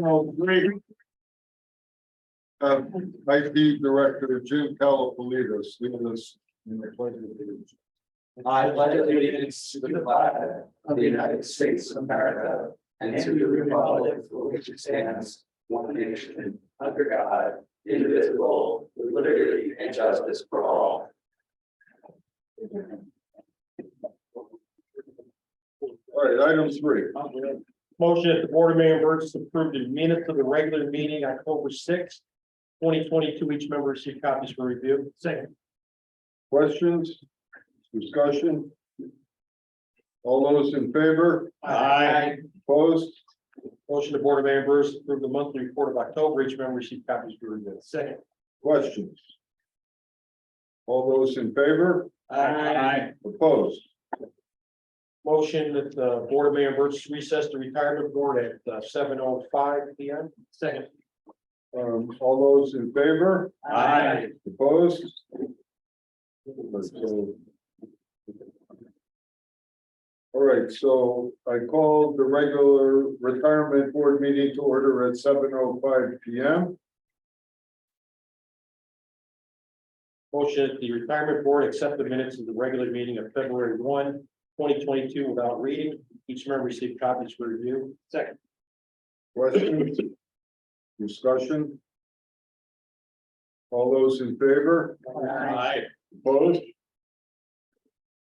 Great. IT Director Jim Calapalitos, leading us in the pledge of allegiance. I pledge allegiance to the flag of the United States of America and to the republic for which it stands, one nation, under God, indivisible, with liberty and justice for all. All right, item 3. Motion that the Board of Mayor and Burgess approve the minutes of the regular meeting October 6th, 2022. Each member received copies for review. Second. Questions? Discussion? All those in favor? Aye. Opposed? Motion the Board of Mayor and Burgess approve the monthly report of October. Each member received copies for review. Second. Questions? All those in favor? Aye. Opposed? Motion that the Board of Mayor and Burgess recess the retirement board at 7:05 p.m. Second. All those in favor? Aye. Opposed? All right, so I called the regular retirement board meeting to order at 7:05 p.m. Motion that the retirement board accept the minutes of the regular meeting of February 1, 2022 without reading. Each member received copies for review. Second. Questions? Discussion? All those in favor? Aye. Opposed?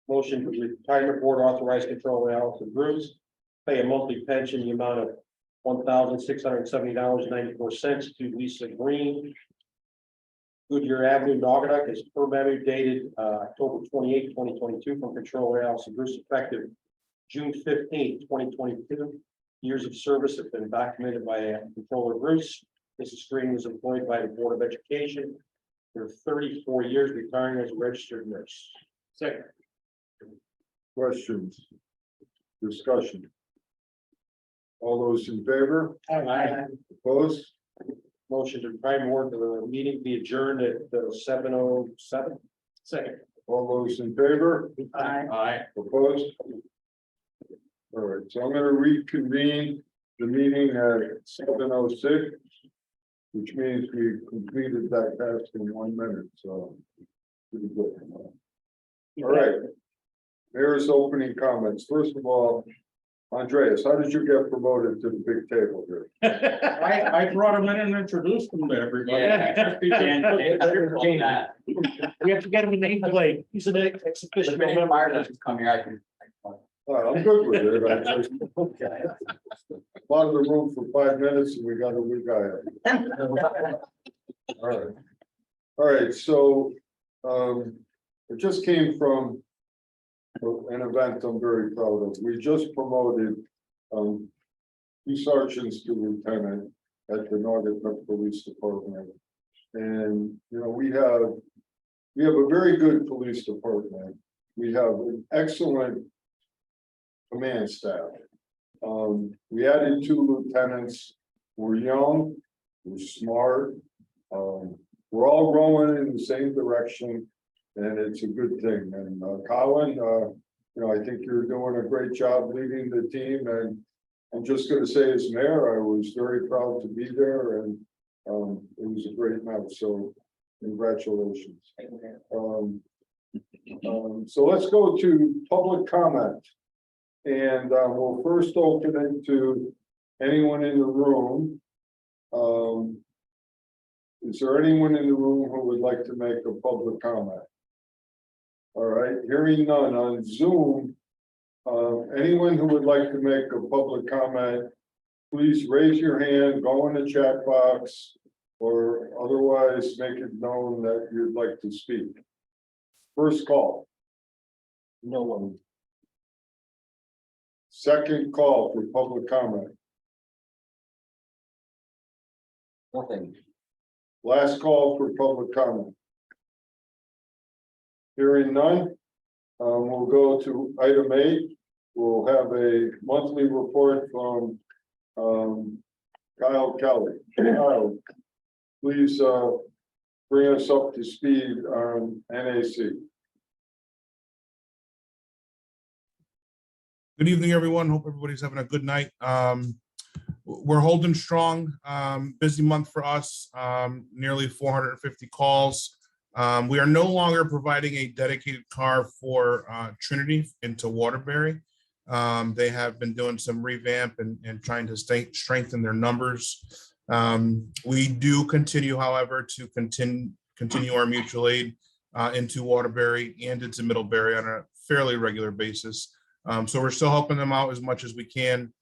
Motion for the retirement board authorize control Allison Bruce pay a monthly pension in the amount of $1,670.94 to Lisa Green, Goodyear Avenue, Naugatuck, as per memo dated October 28, 2022, from Controller Allison Bruce, effective June 15, 2022. Years of service have been documented by Controller Bruce. Mrs. Green was employed by the Board of Education for 34 years, retiring as a registered nurse. Second. Questions? Discussion? All those in favor? Aye. Opposed? Motion to retirement board the meeting be adjourned at 7:07. Second. All those in favor? Aye. Opposed? All right, so I'm gonna reconvene the meeting at 7:06, which means we completed that task in 1 minute, so. Pretty good. All right. Mayor's opening comments. First of all, Andreas, how did you get promoted to the big table here? I brought him in and introduced him to everybody. Yeah. We have to get him a name plate. He's an ex-officio The member. fire doesn't come here, I can. I'm good with it. I just bought the room for 5 minutes and we got a new guy. All right. All right, so it just came from an event I'm very proud of. We just promoted 2 sergeants to lieutenant at the Naugatuck Police Department. And you know, we have a very good police department. We have an excellent command staff. We added 2 lieutenants. We're young, we're smart. We're all rowing in the same direction, and it's a good thing. And Colin, you know, I think you're doing a great job leading the team. And I'm just going to say, as mayor, I was very proud to be there, and it was a great night. So, congratulations. So let's go to public comment. And we'll first open it to anyone in the room. Is there anyone in the room who would like to make a public comment? All right, hearing none on Zoom. Anyone who would like to make a public comment, please raise your hand, go in the chat box, or otherwise make it known that you'd like to speak. First call. No one. Second call for public comment. Nothing. Last call for public comment. Hearing none, we'll go to item 8. We'll have a monthly report from Kyle Kelly. Kyle, please bring us up to speed on NAC. Good evening, everyone. Hope everybody's having a good night. we're holding strong. Busy month for us. Nearly 450 calls. We are no longer providing a dedicated car for Trinity into Waterbury. They have been doing some revamp and trying to strengthen their numbers. We do continue, however, to continue our mutual aid into Waterbury and into Middlebury on a fairly regular basis. So we're still helping them out as much as we can.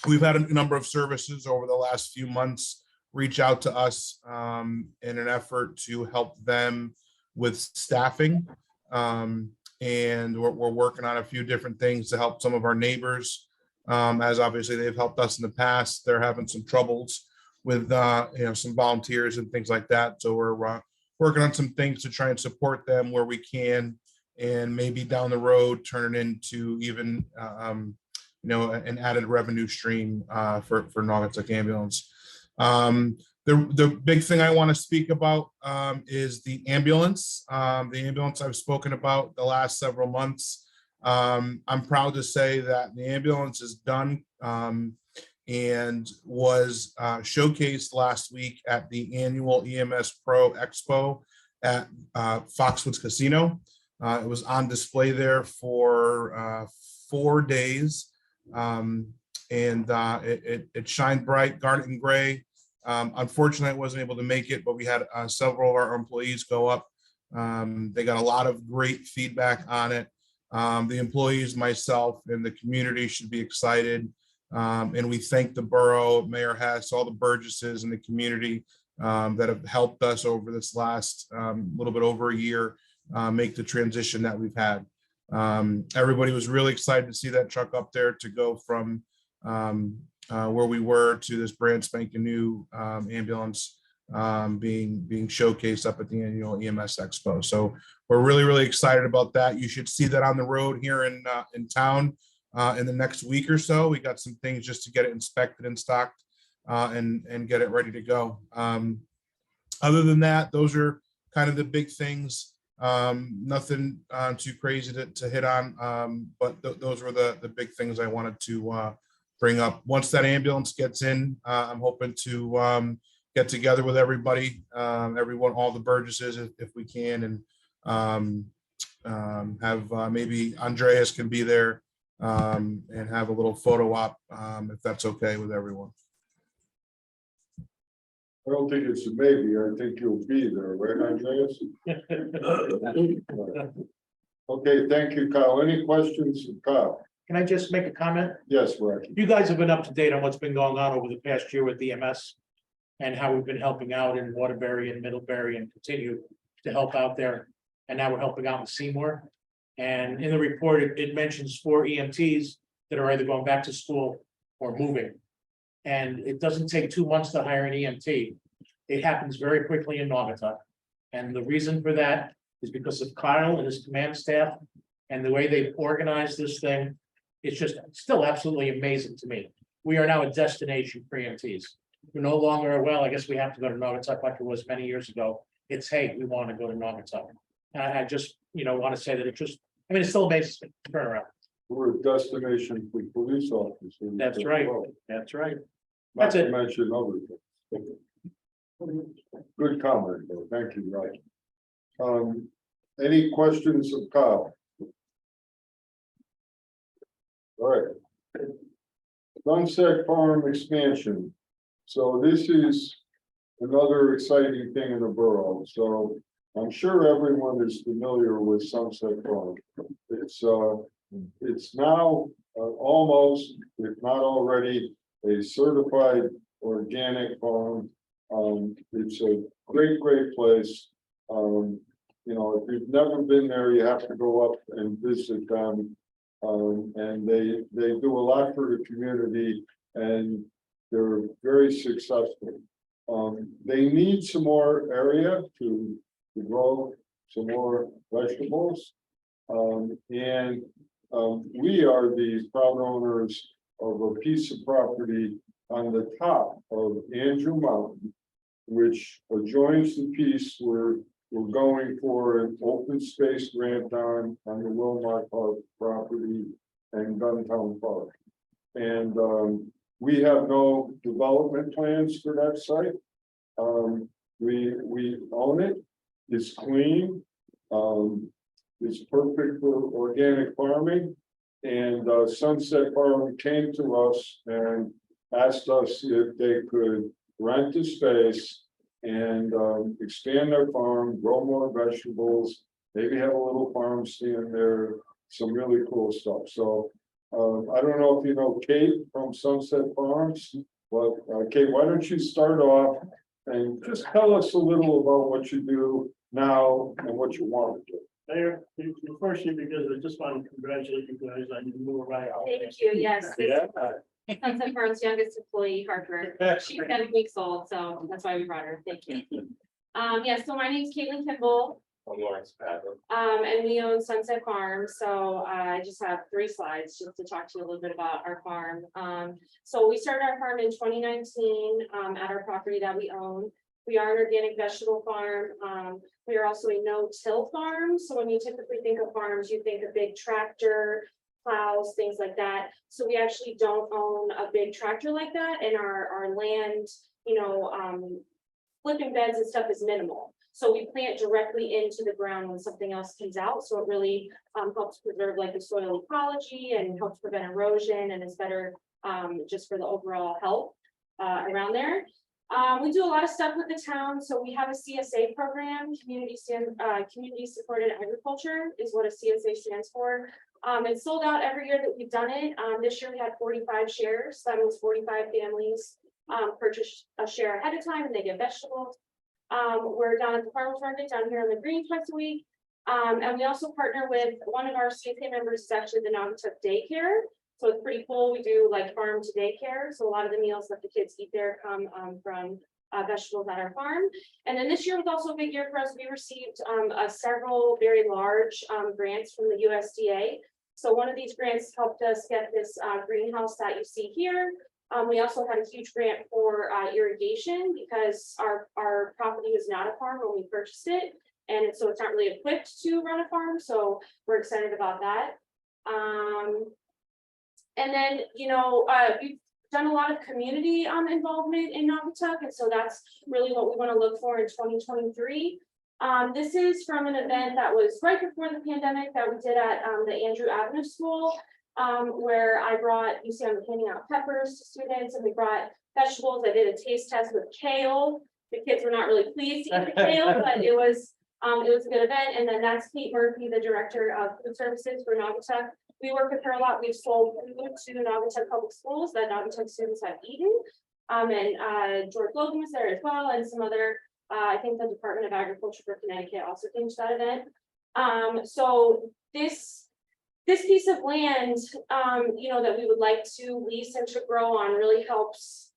We've had a number of services over the last few months reach out to us in an effort to help them with staffing. And we're working on a few different things to help some of our neighbors. As obviously they've helped us in the past, they're having some troubles with some volunteers and things like that. So we're working on some things to try and support them where we can, and maybe down the road turn it into even an added revenue stream for Naugatuck Ambulance. The big thing I want to speak about is the ambulance. The ambulance I've spoken about the last several months. I'm proud to say that the ambulance is done and was showcased last week at the annual EMS Pro Expo at Foxwoods Casino. It was on display there for 4 days, and it shined bright, garnet and gray. Unfortunately, I wasn't able to make it, but we had several of our employees go up. They got a lot of great feedback on it. The employees, myself, and the community should be excited. And we thank the borough, Mayor Hess, all the Burgesses in the community that have helped us over this last little bit over a year make the transition that we've had. Everybody was really excited to see that truck up there, to go from where we were to this brand spanking new ambulance being showcased up at the annual EMS Expo. So we're really, really excited about that. You should see that on the road here in town in the next week or so. We got some things just to get it inspected and stocked and get it ready to go. Other than that, those are kind of the big things. Nothing too crazy to hit on, but those were the big things I wanted to bring up. Once that ambulance gets in, I'm hoping to get together with everybody, everyone, all the Burgesses, if we can, and have maybe Andreas can be there and have a little photo op, if that's okay with everyone. I don't think it's a maybe. I think you'll be there, right, Andreas? Okay, thank you, Kyle. Any questions, Kyle? Can I just make a comment? Yes, Rick. You guys have been up to date on what's been going on over the past year with EMS and how we've been helping out in Waterbury and Middlebury and continue to help out there. And now we're helping out in Seymour. And in the report, it mentions 4 EMTs that are either going back to school or moving. And it doesn't take 2 months to hire an EMT. It happens very quickly in Naugatuck. And the reason for that is because of Kyle and his command staff and the way they've organized this thing. It's just still absolutely amazing to me. We are now a destination for EMTs. We're no longer, well, I guess we have to go to Naugatuck like it was many years ago. It's, hey, we want to go to Naugatuck. And I just, want to say that it's still amazing turnaround. We're a destination for police officers. That's right. That's right. Not That's to it. mention other things. Good comment, though. Thank you, right. Any questions of Kyle? All right. Sunset Farm expansion. So this is another exciting thing in the borough. So I'm sure everyone is familiar with Sunset Farm. It's now almost, if not already, a certified organic farm. It's a great place. If you've never been there, you have to go up and visit them. And they do a lot for the community, and they're very successful. They need some more area to grow some more vegetables. We are the proud owners of a piece of property on the top of Andrew Mountain, which adjoins the piece where we're going for an open space grant on the Wilmot Park property and Guntown Park. And we have no development plans for that site. We own it, it's clean, it's perfect for organic farming. And Sunset Farm came to us and asked us if they could rent the space and expand their farm, grow more vegetables, maybe have a little farm stand there, some really cool stuff. So I don't know if you know Kate from Sunset Farms, but Kate, why don't you start off and just tell us a little about what you do now and what you want to do. Mayor, firstly, because I just want to congratulate you guys on your new arrival. Thank you, yes. Yeah. Sunset Farms youngest employee, Harper. She's 7 weeks old, so that's why we brought her. Thank you. Yeah, so my name's Caitlin Kimball. I'm Lawrence Patrick. And we own Sunset Farms, so I just have 3 slides just to talk to you a little bit about our farm. So we started our farm in 2019 at our property that we own. We are an organic vegetable farm. We are also a no-till farm. So when you typically think of farms, you think of big tractor, plows, things like that. So we actually don't own a big tractor like that, and our land, you know, flipping beds and stuff is minimal. So we plant directly into the ground when something else comes out. So it really helps preserve like the soil ecology and helps prevent erosion, and is better just for the overall health around there. We do a lot of stuff with the town. So we have a CSA program, community supported agriculture is what a CSA stands for. It's sold out every year that we've done it. This year we had 45 shares. That means 45 families purchase a share ahead of time and they get vegetables. We're down at the farmers market down here on the green twice a week. And we also partner with one of our CSA members is actually the Naugatuck daycare. So it's pretty cool. We do like farm to daycare. So a lot of the meals that the kids eat there come from vegetables at our farm. And then this year was also a big year for us. We received several very large grants from the USDA. So one of these grants helped us get this greenhouse that you see here. We also had a huge grant for irrigation because our property was not a farm when we purchased it. And so it's not really equipped to run a farm. So we're excited about that. And then, you know, we've done a lot of community involvement in Naugatuck. And so that's really what we want to look for in 2023. This is from an event that was right before the pandemic that we did at the Andrew Avenue School, where I brought, you see I'm handing out peppers to students, and we brought vegetables. I did a taste test with kale. The kids were not really pleased to eat the kale, but it was a good event. And then that's Kate Murphy, the director of food services for Naugatuck. We work with her a lot. We've sold food to Naugatuck Public Schools that Naugatuck students have eaten. And George Logan was there as well, and some other, I think the Department of Agriculture for Connecticut also came to that event. So this piece of land, you know, that we would like to lease and to grow on really helps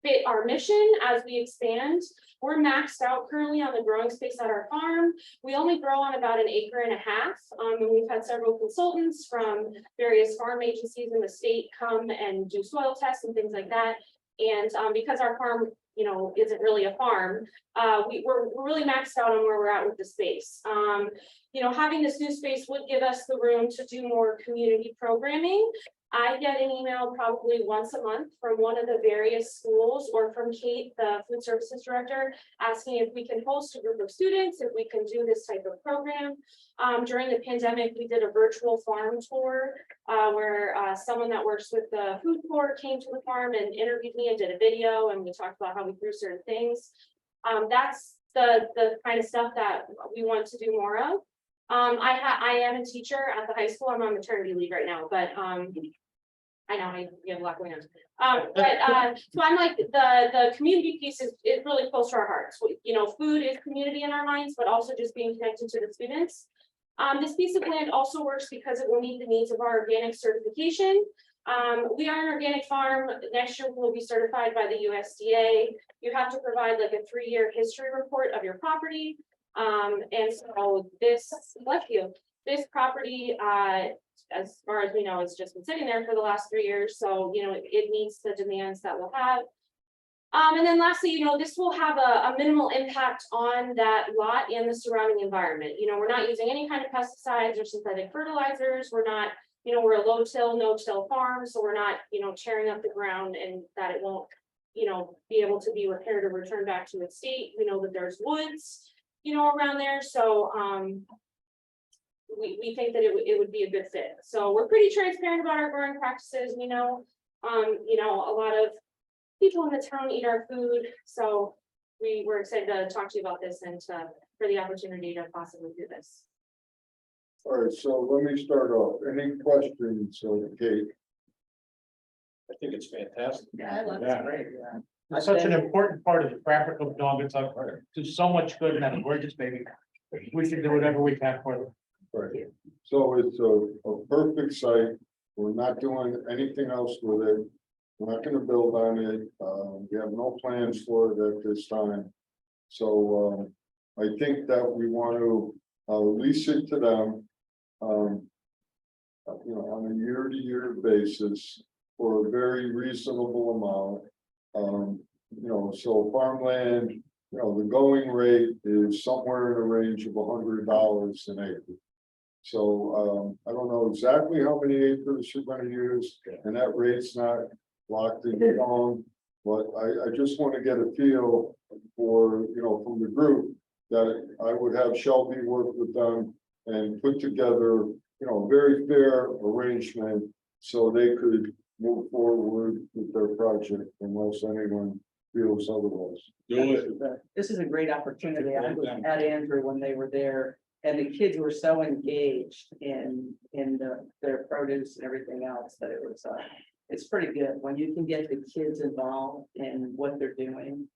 fit our mission as we expand. We're maxed out currently on the growing space at our farm. We only grow on about 1.5 acres. And we've had several consultants from various farm agencies in the state come and do soil tests and things like that. And because our farm, you know, isn't really a farm, we're really maxed out on where we're at with the space. You know, having this new space would give us the room to do more community programming. I get an email probably once a month from one of the various schools or from Kate, the food services director, asking if we can host a group of students, if we can do this type of program. During the pandemic, we did a virtual farm tour where someone that works with the food court came to the farm and interviewed me and did a video, and we talked about how we grew certain things. That's the kind of stuff that we want to do more of. I am a teacher at the high school. I'm on maternity leave right now, but I know we have a lot going on. So I'm like the community piece is really close to our hearts. You know, food is community in our minds, but also just being connected to the students. This piece of land also works because it will meet the needs of our organic certification. We are an organic farm. Next year we'll be certified by the USDA. You have to provide like a 3-year history report of your property. And so this property, as far as we know, has just been sitting there for the last 3 years. So, you know, it meets the demands that we'll have. And then lastly, you know, this will have a minimal impact on that lot and the surrounding environment. You know, we're not using any kind of pesticides or synthetic fertilizers. We're not you know, we're a low till, no till farm, so we're not, you know, tearing up the ground and that it won't, you know, be able to be repaired or returned back to its state. We know that there's woods, you know, around there, so, we think that it would be a good fit. So we're pretty transparent about our growing practices. We know, you know, a lot of people in the town eat our food, so we were excited to talk to you about this and for the opportunity to possibly do this. All right, so let me start off. Any questions, Kate? I think it's fantastic. Yeah, I love Yeah. it, great, yeah. It's such an important part of the fabric of Naugatuck, do so much good, and we're just maybe, we should do whatever we can for them. Right, so it's a perfect site. We're not doing anything else with it. We're not gonna build on it. We have no plans for it at this time. So, I think that we want to, lease it to them. You know, on a year-to-year basis for a very reasonable amount. You know, so farmland, you know, the going rate is somewhere in the range of $100 an acre. So, I don't know exactly how many acres you're gonna use, and that rate's not locked in stone. But I just want to get a feel for, you know, from the group that I would have Shelby work with them and put together, you know, a very fair arrangement so they could move forward with their project unless anyone feels otherwise. This is a great opportunity. I was at Andrew when they were there, and the kids were so engaged in their produce and everything else that it was, it's pretty good when you can get the kids involved in what they're doing.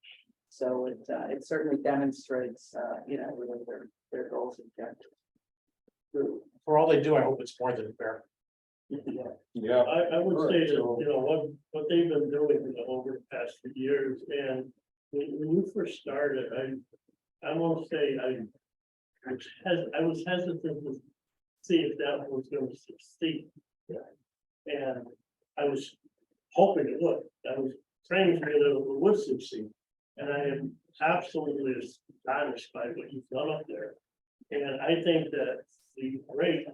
So it certainly demonstrates, you know, really their goals and objectives. For all they do, I hope it's more than fair. Yeah. I would All say right, that, so- you know, what they've been doing over the past few years, and when you first started, I won't say I was hesitant to see if that was going to succeed. And I was hoping it would. I was praying for that it would succeed. And I am absolutely astonished by what you've done up there. And I think that the rate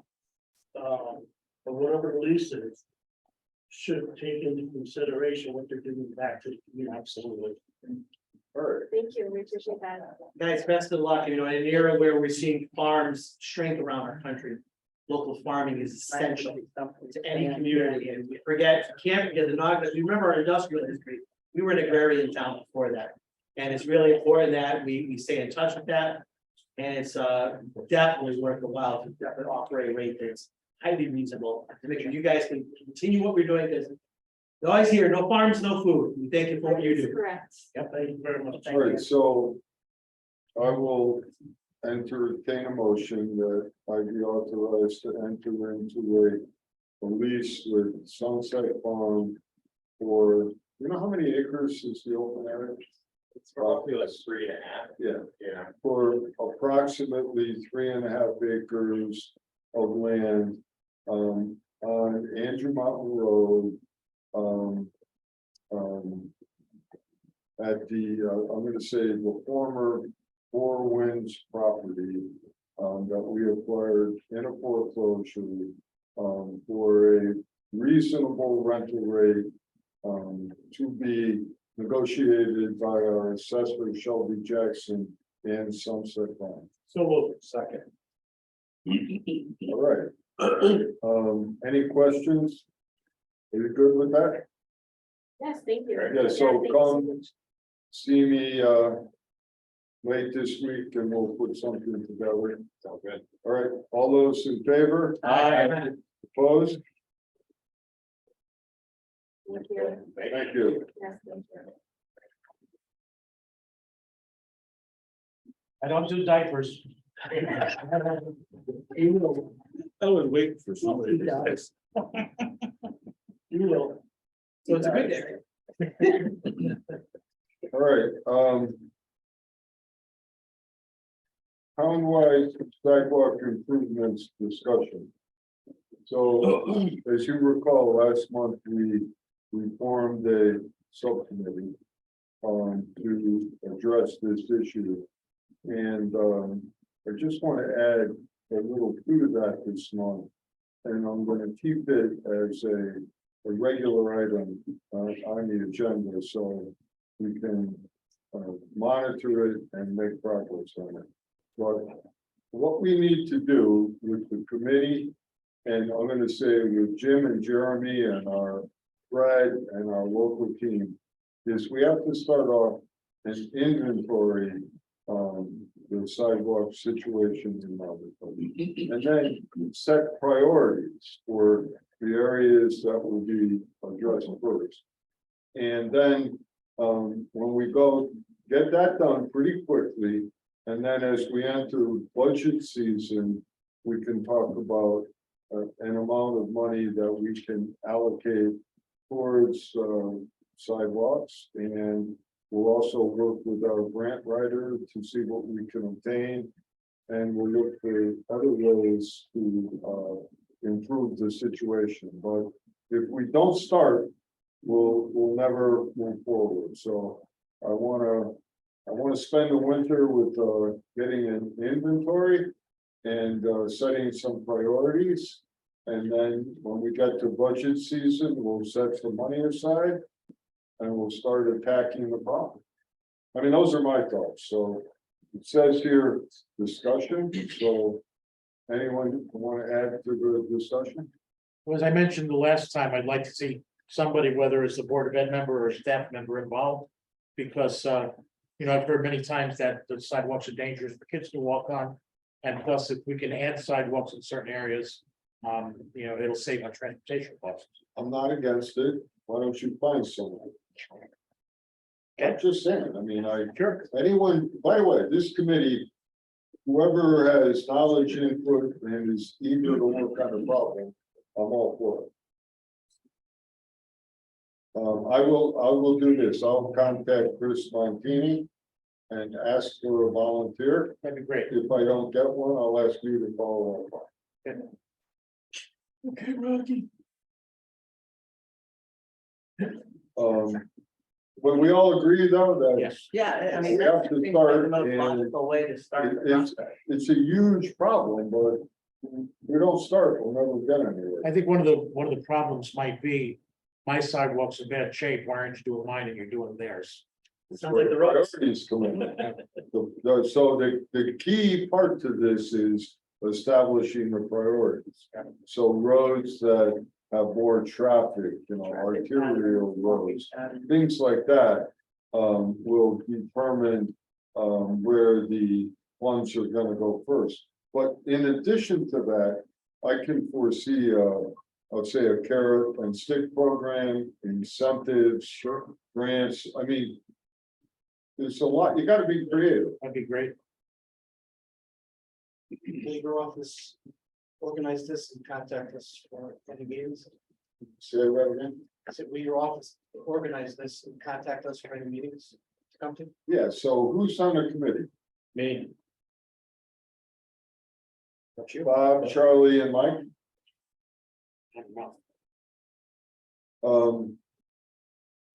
of whatever the lease is should take into consideration what they're giving back to the community. Absolutely. All right, Thank you, we appreciate that. Guys, best of luck, you know, in an era where we're seeing farms shrink around our country. Local farming is essential to any community, and we forget, can't forget the Naugatuck. You remember our industrial history, we were an agrarian town before that. And it's really important that we stay in touch with that. And it's definitely worth the while to definitely offer a rate that's highly reasonable to make sure you guys can continue what we're doing, because you always hear, no farms, no food. We thank you for what you do. Correct. Yep. Thank you very much. all right, so I will entertain a motion that I be authorized to enter into a lease with Sunset Farm for, you know, how many acres is the open area? It's roughly like 3.5. Yeah, Yeah. for approximately 3.5 acres of land on Andrew Mountain Road. At the, I'm gonna say the former Four Winds property that we acquired in a foreclosure for a reasonable rental rate to be negotiated by our assessor Shelby Jackson and Sunset Farm. So, Second. All right. Any questions? Are you good with that? Yes, thank you. Yeah, so thank you so come much. see me late this week and we'll put something together. Sounds good. All right, all those in favor? Aye. Opposed? Thank you. Thank you. Yes, thank you. I don't do diapers. I was waiting for somebody to say. you will. So it's a good day. All right, townwide sidewalk improvements discussion. So, as you recall, last month, we formed a subcommittee to address this issue. And I just want to add a little to that this month. and I'm gonna keep it as a regular item on the agenda, so we can monitor it and make progress on it. But what we need to do with the committee, and I'm gonna say with Jim and Jeremy and our Brad and our local team, is we have to start off an inventory the sidewalk situation in Malibu. And then set priorities for the areas that will be addressed first. And then when we go get that done pretty quickly, and then as we enter budget season, we can talk about an amount of money that we can allocate towards sidewalks, and we'll also work with our grant writer to see what we can obtain. And we'll look for other ways to improve the situation. But if we don't start, we'll never move forward. So I wanna spend the winter with getting an inventory and setting some priorities. And then when we get to budget season, we'll set some money aside and we'll start attacking the problem. I mean, those are my thoughts. So it says here, discussion. So anyone want to add to the discussion? Well, as I mentioned the last time, I'd like to see somebody, whether it's a Board of Ed member or a staff member involved. Because, you know, I've heard many times that the sidewalks are dangerous for kids to walk on. And plus, if we can add sidewalks in certain areas, you know, it'll save on transportation costs. I'm not against it. Why don't you find someone? I'm just saying, I mean, anyone, by the way, this committee, whoever has knowledge, input, and is eager to work on a problem, I'm all for it. I will do this. I'll contact Chris Montini and ask for a volunteer. That'd be great. If I don't get one, I'll ask you to follow up. Okay, Rocky. But we all agree though that Yes. Yeah, I mean, We have that's to the start most in- logical way to start the It's- process. it's a huge problem, but we don't start, we'll never get anywhere. I think one of the problems might be, my sidewalk's in bad shape, why aren't you doing mine and you're doing theirs? Sounds like the roads. Priorities come in. So the key part to this is establishing the priorities. So roads that have more traffic, you know, arterial roads, things like that. Will determine where the funds are gonna go first. But in addition to that, I can foresee I'll say a carrot and stick program, incentives, grants. I mean, there's a lot, you gotta be creative. That'd be great. Will your office organize this and contact us for any meetings? Say that again? I said, will your office organize this and contact us for any meetings to come to? Yeah, so who's on the committee? Me. Bob, Charlie, and Mike?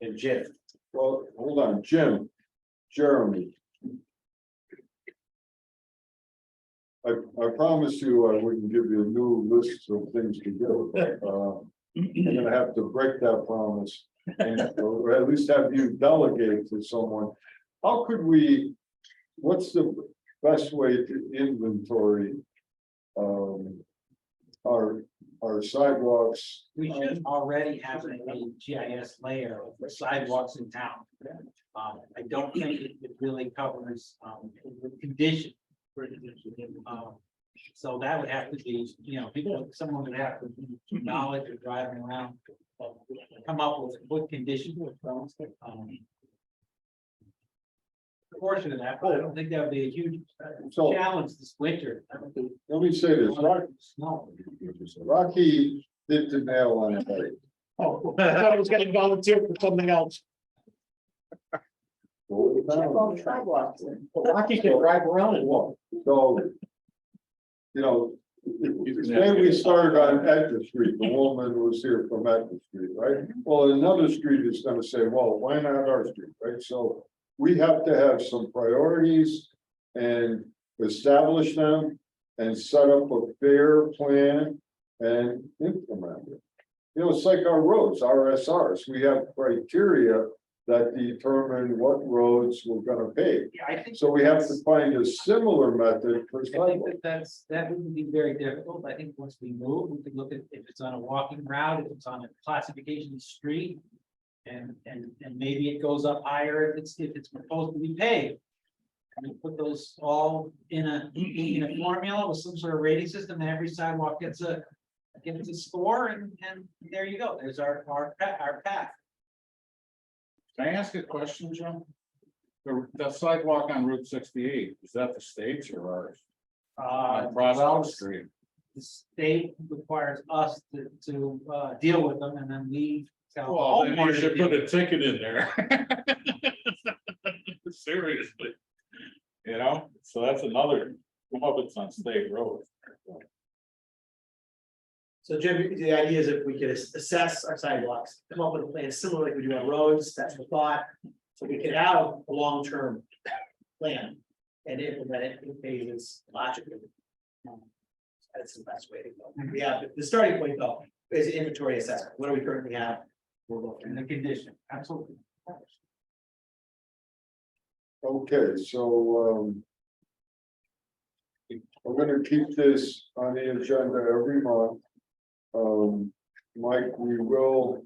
And Jim. Well, hold on, Jim, Jeremy. I promise you I wouldn't give you a new list of things to do. I'm gonna have to break that promise. Or at least have you delegate to someone. How could we, what's the best way to inventory? Our sidewalks? We should already have a GIS layer for sidewalks in town. I don't think it really covers, condition. So that would have to be, you know, someone would have to knowledge of driving around, come up with what condition. Portion of that, but I don't think that would be a huge So challenge this winter. let me say this, Snow. Rocky hit the nail on the head. Oh, I thought I was getting volunteered for something else. Rocky can drive around and walk. So, you know, say we started on Edgar Street, the woman was here from Edgar Street, right? Well, another street is gonna say, well, why not our street, right? So we have to have some priorities and establish them and set up a fair plan and implement it. You know, it's like our roads, RSRs, we have criteria that determine what roads we're gonna pave. Yeah, I think. So we have to find a similar method for I think sidewalks. that wouldn't be very difficult. I think once we move, we could look at if it's on a walking route, if it's on a classification street. And maybe it goes up higher if it's proposed to be paved. And we put those all in a formula with some sort of rating system, and every sidewalk gets a score, and there you go. There's our path. Can I ask a question, Joe? The sidewalk on Route 68, is that the state's or ours? Across Well, the street. the state requires us to deal with them, and then we tell. Well, then you homeowners to should deal put with a ticket in there. Seriously. You know, so that's another, well, it's on state road. So Jim, the idea is if we could assess our sidewalks, come up with a plan similar like we do on roads, that's the thought. So we could have a long-term plan and implement it in phases logically. That's the best way to go. Yeah, the starting point though is inventory assessment. What do we currently have? We're looking And the condition, absolutely. Okay, so, we're gonna keep this on the agenda every month. Mike, we will,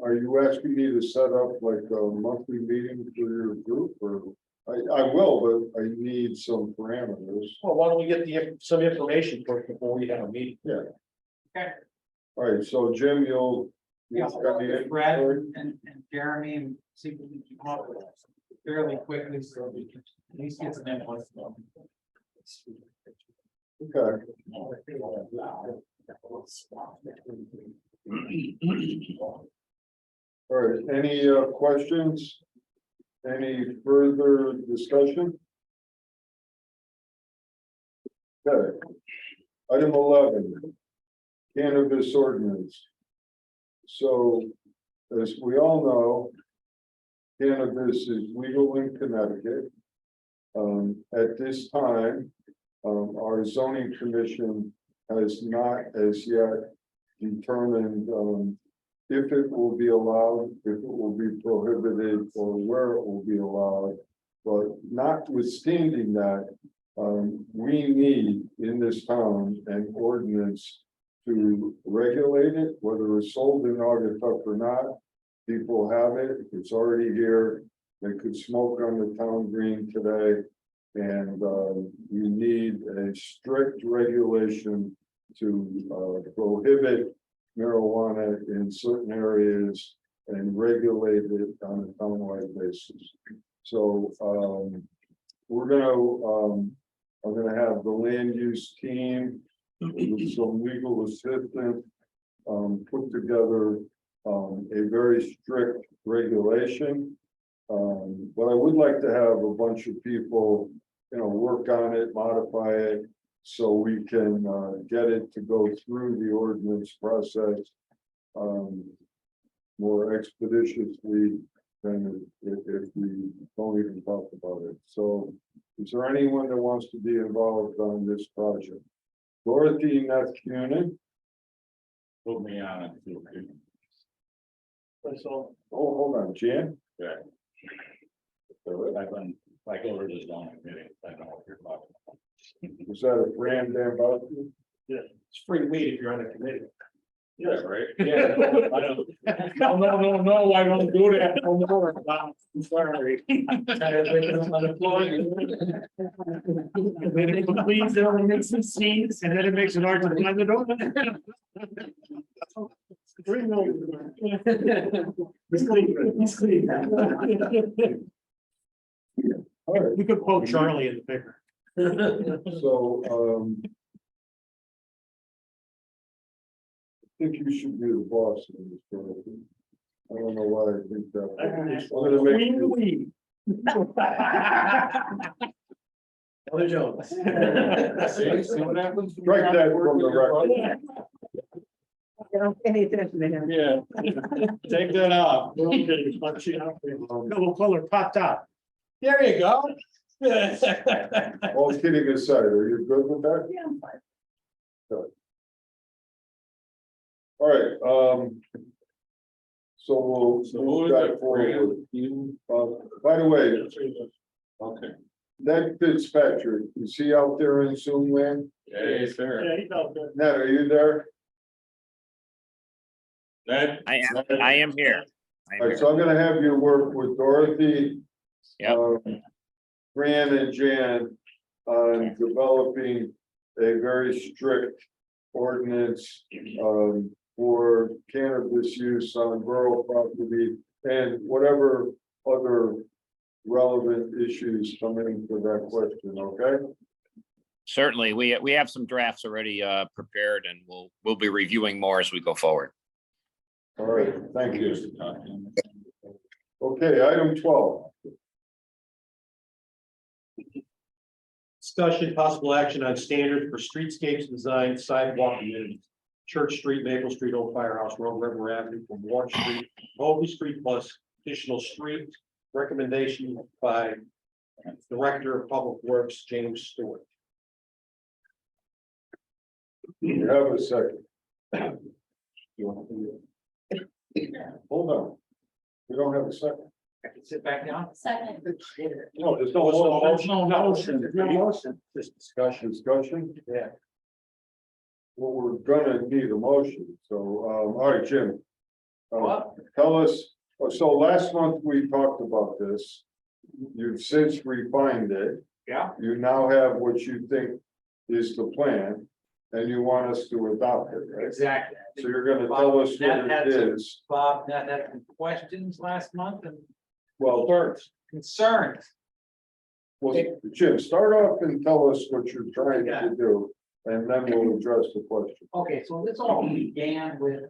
are you asking me to set up like a monthly meeting for your group, or? I will, but I need some parameters. Well, why don't we get some information first before we have a meeting? Okay. All right, so Jim, you'll. Yeah, got the Brad inventory? and Jeremy, and see if we can come up with it fairly quickly, so we can at least get some input. Okay, all right, any questions? Any further discussion? Okay. Item 11. Cannabis ordinance. So, as we all know, cannabis is legal in Connecticut. At this time, our zoning commission has not as yet determined, if it will be allowed, if it will be prohibited, or where it will be allowed. But notwithstanding that, we need in this town an ordinance to regulate it, whether it's sold in Naugatuck or not. People have it, it's already here, they could smoke on the town green today. And we need a strict regulation to prohibit marijuana in certain areas and regulate it on a townwide basis. So we're gonna, I'm gonna have the land use team with some legal assistance put together a very strict regulation. But I would like to have a bunch of people, you know, work on it, modify it, so we can get it to go through the ordinance process more expeditiously than if we don't even talk about it. So is there anyone that wants to be involved on this project? Dorothy Nethcunin? Put me on it. Oh, hold on, Jan? Yeah. So I've been, like, over this long meeting, I know what you're talking about. Was that a brand ambassador? It's free weed if you're on a committee. Yeah, right? Yeah. I don't. No, I don't do that. I'm sorry. Please, it only makes some scenes and then it makes it hard to find the door. He's clean, he's clean. All right, We could quote Charlie in the paper. so, I think you should be the boss in this project. I don't know why I think that. I'm gonna make Queen you- weed. Elder Jones. See what happens? Strike that from the record. Any attention to him. Yeah. Take that off. Double color pop top. There you go. All kidding aside, are you good with that? Yeah, I'm fine. All right, so we'll move that forward. By the way, Okay. Ned Fitzpatrick, is he out there in Zoom land? Yeah, sure. Yeah, he's out there. Ned, are you there? Ned? I am here. I am All right, here. so I'm gonna have you work with Dorothy. Yep. Fran and Jan on developing a very strict ordinance, for cannabis use on borough property and whatever other relevant issues come into that question, okay? Certainly, we have some drafts already prepared and we'll be reviewing more as we go forward. All right, thank you. Okay, item 12. Discussion, possible action on standards for streetscapes, design, sidewalk, and Church Street, Maple Street, Old Firehouse Road, River Avenue, from Water Street, Holy Street, plus additional street. Recommendation by Director of Public Works, James Stewart. You have a second. You want to do Hold on. We don't have a second. I can sit back down. Second. No, there's No no motion. There's no motion. Just discussion. Yeah. Well, we're gonna need a motion, so, all right, Jim. Tell us, so last month we talked about this. You've since refined it. Yeah. You now have what you think is the plan, and you want us to adopt it, right? Exactly. So you're gonna tell us That what had it some- is. Bob, that had some questions last month and Well, concerns. well, Jim, start off and tell us what you're trying to do, and then we'll address the question. Okay, so this all began with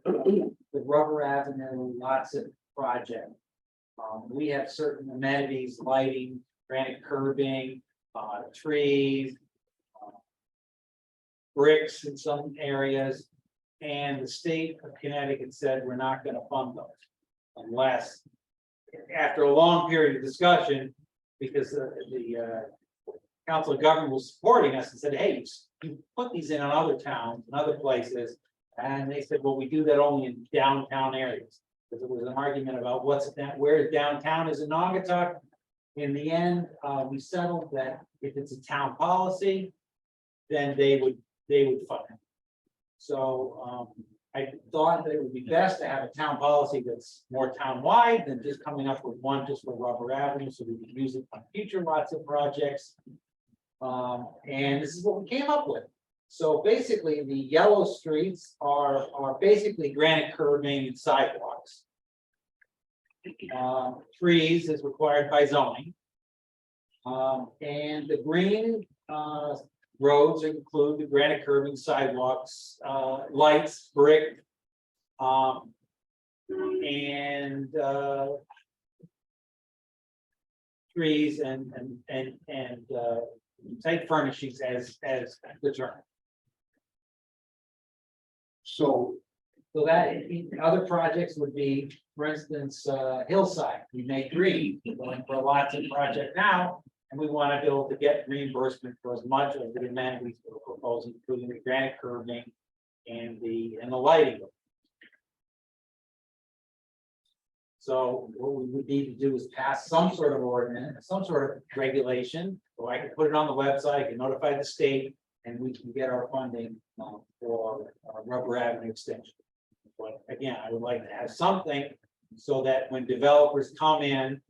Rubber Avenue, lots of project. We have certain amenities, lighting, granite curbing, trees. Bricks in some areas, and the state of Connecticut said we're not gonna fund those. Unless, after a long period of discussion, because the Council of Government was supporting us and said, hey, you put these in other towns and other places. And they said, well, we do that only in downtown areas. Because it was an argument about where downtown is in Naugatuck. In the end, we settled that if it's a town policy, then they would fund it. So I thought that it would be best to have a town policy that's more town-wide than just coming up with one just for Rubber Avenue, so we can use it on future lots of projects. And this is what we came up with. So basically, the yellow streets are basically granite curbing and sidewalks. Trees is required by zoning. And the green roads include the granite curbing, sidewalks, lights, brick. And trees and site furnishings as the term. So, So that other projects would be, for instance, Hillside, we made green, we're going for lots of project now. And we want to be able to get reimbursement for as much of the amenities we're proposing, including the granite curbing and the lighting. So what we would need to do is pass some sort of ordinance, some sort of regulation, or I can put it on the website, I can notify the state, and we can get our funding for our Rubber Avenue extension. But again, I would like to have something so that when developers come in,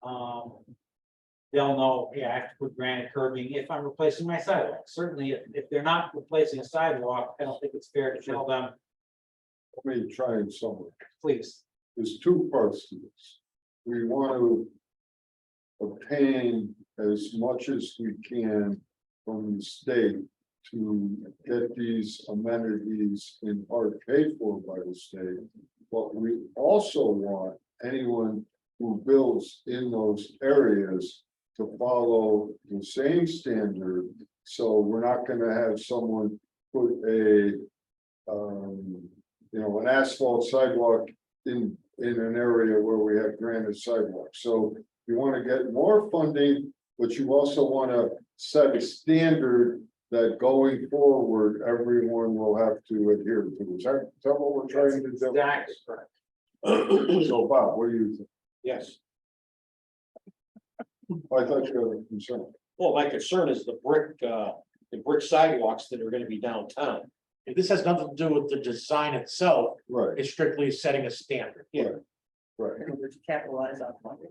they'll know, hey, I have to put granite curbing if I'm replacing my sidewalk. Certainly, if they're not replacing a sidewalk, I don't think it's fair to tell them, let me try and sum it. please. There's two parts to this. We want to obtain as much as we can from the state to get these amenities in part paid for by the state. But we also want anyone who builds in those areas to follow the same standard. So we're not gonna have someone put a, an asphalt sidewalk in an area where we have granite sidewalks. So we want to get more funding but you also want to set a standard that going forward, everyone will have to adhere to. Is that what we're trying to do? Exactly correct. So Bob, what do you think? Yes. I thought you had a concern. Well, my concern is the brick sidewalks that are gonna be downtown. This has nothing to do with the design itself, Right, it's strictly setting a standard. Yeah. right. Capitalize on funding.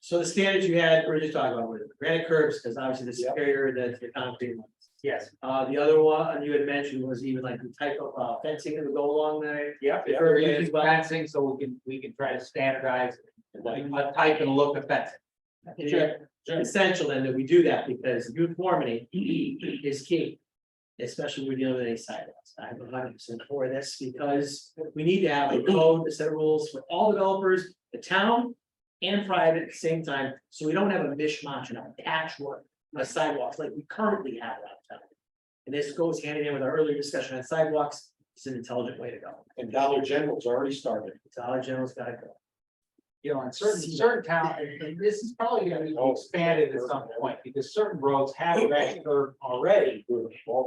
So the standards you had, we're just talking about, were the granite curbs, because obviously the superior, the concrete ones. Yes. The other one you had mentioned was even like the type of fencing that would go along there. Yeah. The We're curb as using well. fencing, so we can try to standardize a type and look of fencing. It's essential then that we do that because uniformity is key. Especially when we're dealing with any sidewalks. I'm 100% for this because we need to have a code, a set of rules for all developers, the town. And private at the same time, so we don't have a mishmash and a patchwork of sidewalks like we currently have downtown. And this goes hand in hand with our earlier discussion on sidewalks. It's an intelligent way to go. And Dollar General's already started. Dollar General's gotta go. You know, in certain towns, and this is probably gonna be expanded at some point, because certain roads have granite curb already.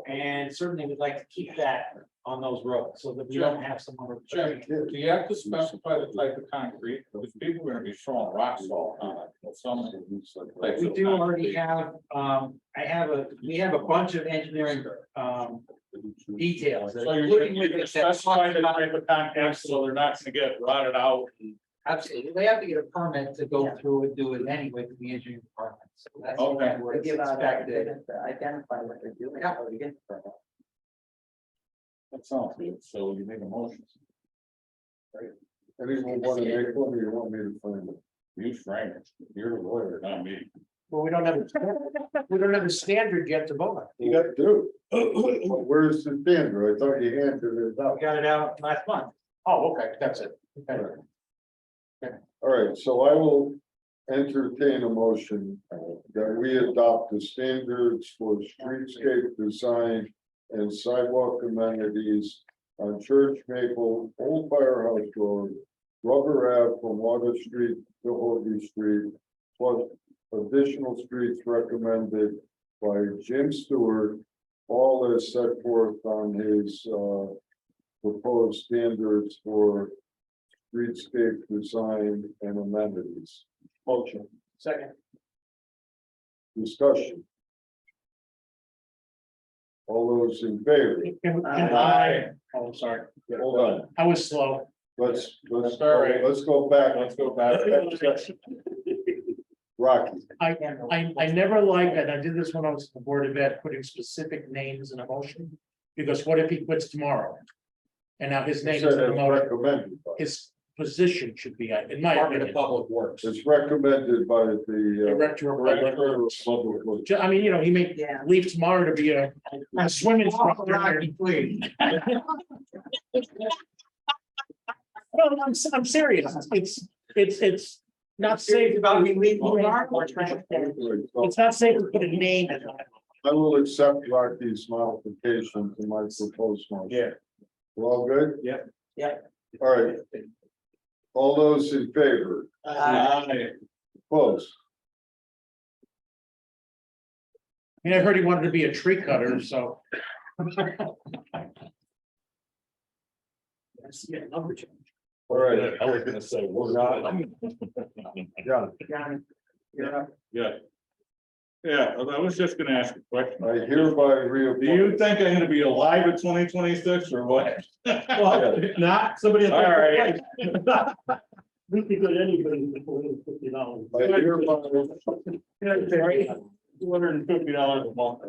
And certainly we'd like to keep that on those roads, so that we don't have someone. Jim, do you have to specify the type of concrete? Because people are gonna be throwing rock salt on it, or something. We do already have, we have a bunch of engineering, details. that So are you're looking gonna at this, specify the type of concrete, so they're not gonna get rotted out. Absolutely, they have to get a permit to go through and do it anyway with the engineering department, so that's. Okay. what it's expected. Identify what they're doing. Yeah. That sounds good, so you make a motion. Anyone want to make one, or you want me to find it? You frame it, you're the lawyer, not me. Well, we don't have a standard yet to vote on. You got to do. Where's the standard? I thought you handed it out. We got it out last month. Oh, okay, that's it. Okay. All right, so I will entertain a motion that we adopt the standards for streetscape design and sidewalk amenities on Church Maple, Old Firehouse Road, Rubber Ave from Water Street to Hoagie Street, plus additional streets recommended by Jim Stewart, all as set forth on his proposed standards for streetscape design and amenities. Motion. Second. Discussion. All those in favor? Oh, I'm sorry. Hold on, I was slow. let's All right. let's go back. Let's go back. Rocky, I never liked that. I did this when I was on the Board of Ed, putting specific names in a motion. Because what if he quits tomorrow? And now his you name said is in the it's motion, recommended, his position should be, in my Department of opinion. Public Works. it's recommended by the Director of Director of Public Works. I mean, you know, he may leave tomorrow to be a swim instructor. No, I'm serious. It's not safe. It's not safe to put a name in it. I will accept Rocky's modification to my proposed motion. Yeah. We're all good? Yep. Yep. All right. All those in favor? Opposed? I mean, I heard he wanted to be a tree cutter, so. All right, I was gonna say, we're John, Yeah. Yeah, I was just gonna ask a question. I hereby Do you reappoint. think I'm gonna be alive in 2026 or what? Well, if not, somebody. All right. We could get anybody for $450. I hereby $250 a month.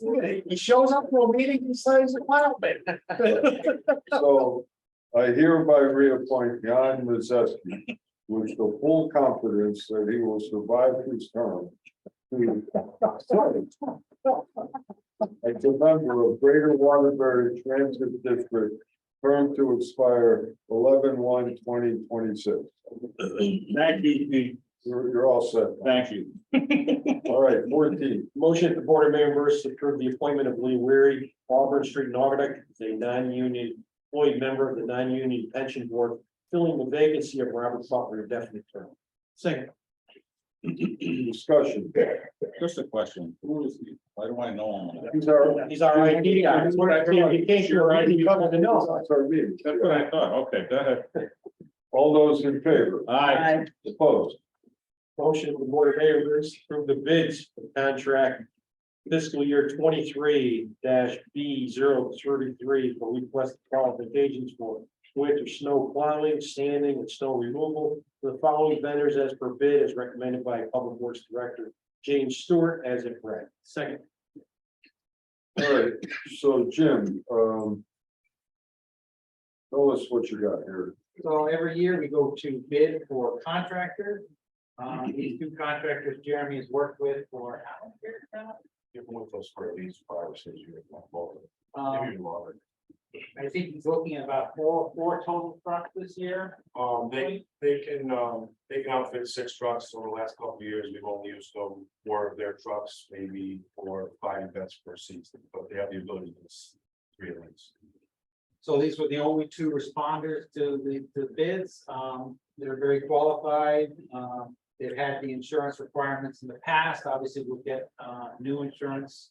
Go ahead. He shows up to a meeting and says, "Wow, man." So I hereby reappoint Jan Mazeski with the full confidence that he will survive his term. As a member of Greater Waterbury Transit District, term to expire 11/1/2026. Thank you, Pete. You're all set. Thank you. All right, 14. Motion that the Board of Members approve the appointment of Lee Weary, Auburn Street, Naugatuck, as a non-union employee member of the non-union pension board, filling the vacancy of Robert Butler, indefinite term. Second. Discussion. Just a question, who is he? Why do I know him? He's our ID guy. That's what I feel. In case you're ID covered to know. That's our meeting. That's what I thought, okay, go ahead. All those in favor? Aye. Opposed? Motion of the Board of Managers to approve the bids for the contract fiscal year 23 B 033 for requested qualifications for winter snow plowing, sanding, and snow removal for the following vendors as per bid as recommended by Public Works Director James Stewart as it read. Second. All right, so Jim, tell us what you got here. So every year we go to bid for contractors. These two contractors Jeremy has worked with for how many years now? With those for at least 5 or 6 years. I think he's looking at about four total trucks this year. They can outfit 6 trucks. Over the last couple of years, we've only used 4 of their trucks, maybe 4 or 5 events per season, but they have the ability to use 3 events. So these were the only two responders to the bids. They're very qualified. They've had the insurance requirements in the past. Obviously, we'll get new insurance.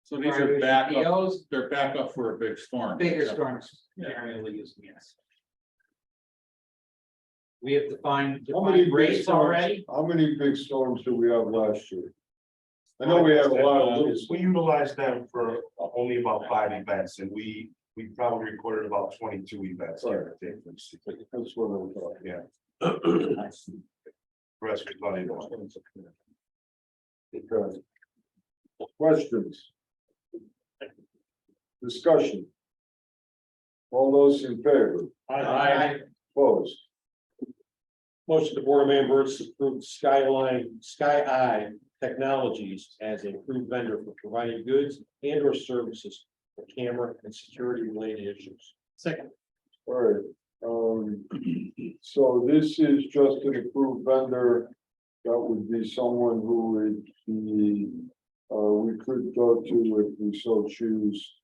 So these prior are to backup, POs. they're backup for a big storm. Bigger storms generally use them, yes. We have defined How many big rates storms- already. How many big storms did we have last year? I know we had a lot of those. We utilized them for only about 5 events, and we probably recorded about 22 events here. I think. That's what I'm talking. Yeah. The rest we thought it was. Okay. Questions? Discussion? All those in favor? Aye. Opposed? Motion to Board of Managers to approve Sky Eye Technologies as a approved vendor for providing goods and or services for camera and security related issues. Second. All right, so this is just an approved vendor. That would be someone who would be, we could go to if we so choose.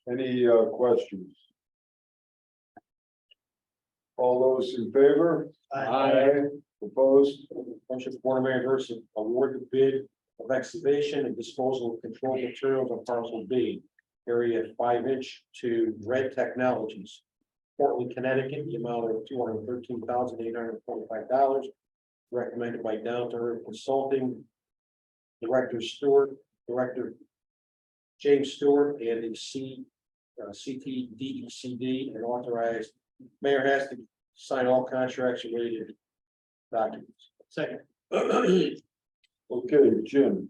Any questions? All those in favor? Aye. Opposed? Motion for Board of Managers to award the bid of excavation and disposal of controlled materials on parcel B, area 5-inch to Red Technologies, Portland, Connecticut, the amount of $213,825, recommended by Down to Earth Consulting, Director James Stewart, and the CTDECD, and authorized mayor has to sign all contracts related documents. Second. Okay, Jim.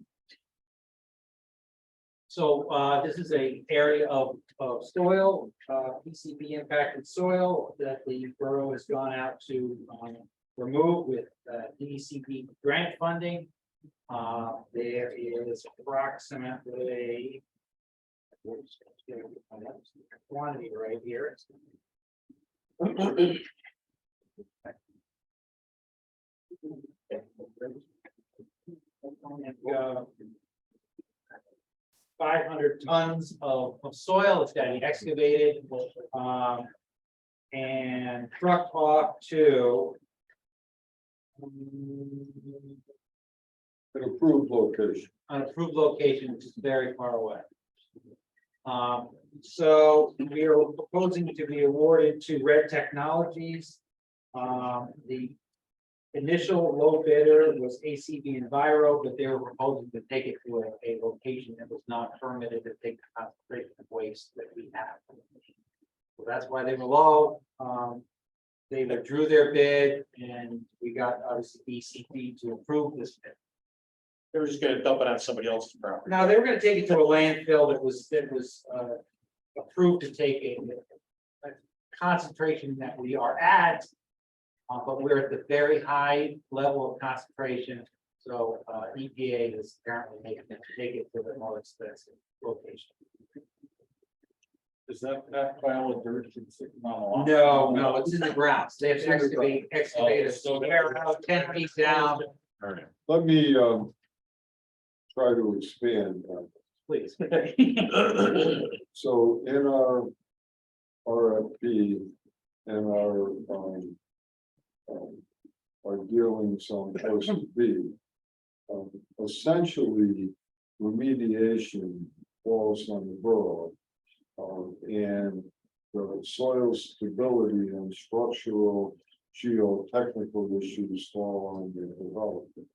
So this is a area of soil, PCB impacted soil that the borough has gone out to remove with DECB grant funding. There is approximately quantity right here. 500 tons of soil. It's gotta be excavated. And trucked off to. An approved location. An approved location, which is very far away. So we are proposing to be awarded to Red Technologies. The initial low bidder was ACB Enviro, but they were proposing to take it to a location that was not permitted to take the concentration of waste that we have. So that's why they were low. They withdrew their bid and we got obviously DCP to approve this bid. They were just gonna dump it on somebody else's property. Now, they were gonna take it to a landfill that was approved to take a concentration that we are at. But we're at the very high level of concentration, so EPA is apparently making them take it to the more expensive location. Is that pile of dirt that's sitting on the No, lawn? no, it's in the ground. They have to excavate it, so they're out 10 feet down, All right. Let me try to expand. please. So in our RFP and our our dealings on person B. Essentially, remediation falls on the borough. And the soil stability and structural geotechnical issues fall on the developer.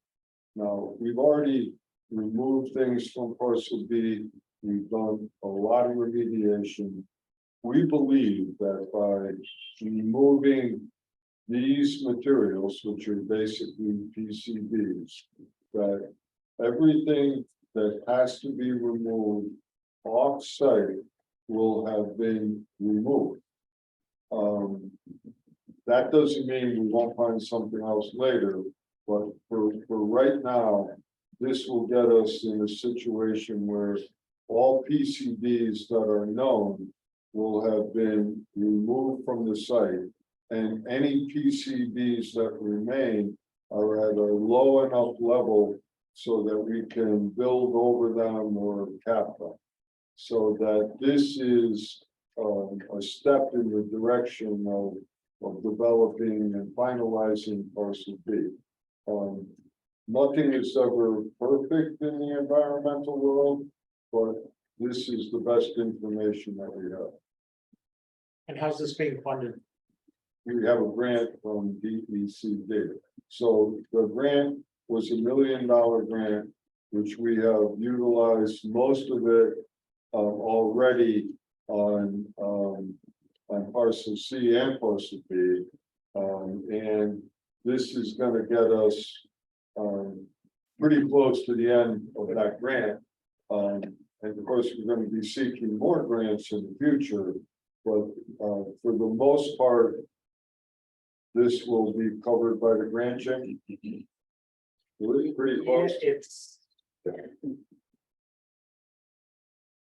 Now, we've already removed things from parcel B. We've done a lot of remediation. We believe that by removing these materials, which are basically PCBs, that everything that has to be removed off-site will have been removed. That doesn't mean we won't find something else later, but for right now, this will get us in a situation where all PCBs that are known will have been removed from the site, and any PCBs that remain are at a low enough level so that we can build over them or cap them. So that this is a step in the direction of developing and finalizing parcel B. Nothing is ever perfect in the environmental world, but this is the best information that we have. And how's this being funded? We have a grant from DECD. So the grant was $1 million grant, which we have utilized most of it already on parcel C and parcel B. And this is going to get us pretty close to the end of that grant. And of course, we're going to be seeking more grants in the future, but for the most part, this will be covered by the grant check. Pretty close. It's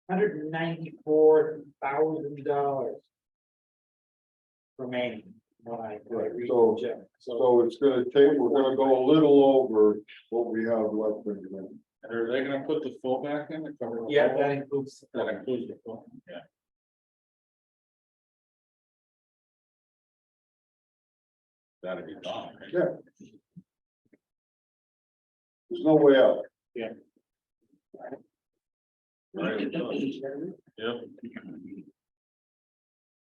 $194,000 remaining. So it's gonna take, we're gonna go a little over what we have left in the grant. And are they gonna put the full back in to cover? the Yeah, whole? that includes. That includes the full, yeah. That'd be done. right? Yeah. There's no way out. Right. Yep.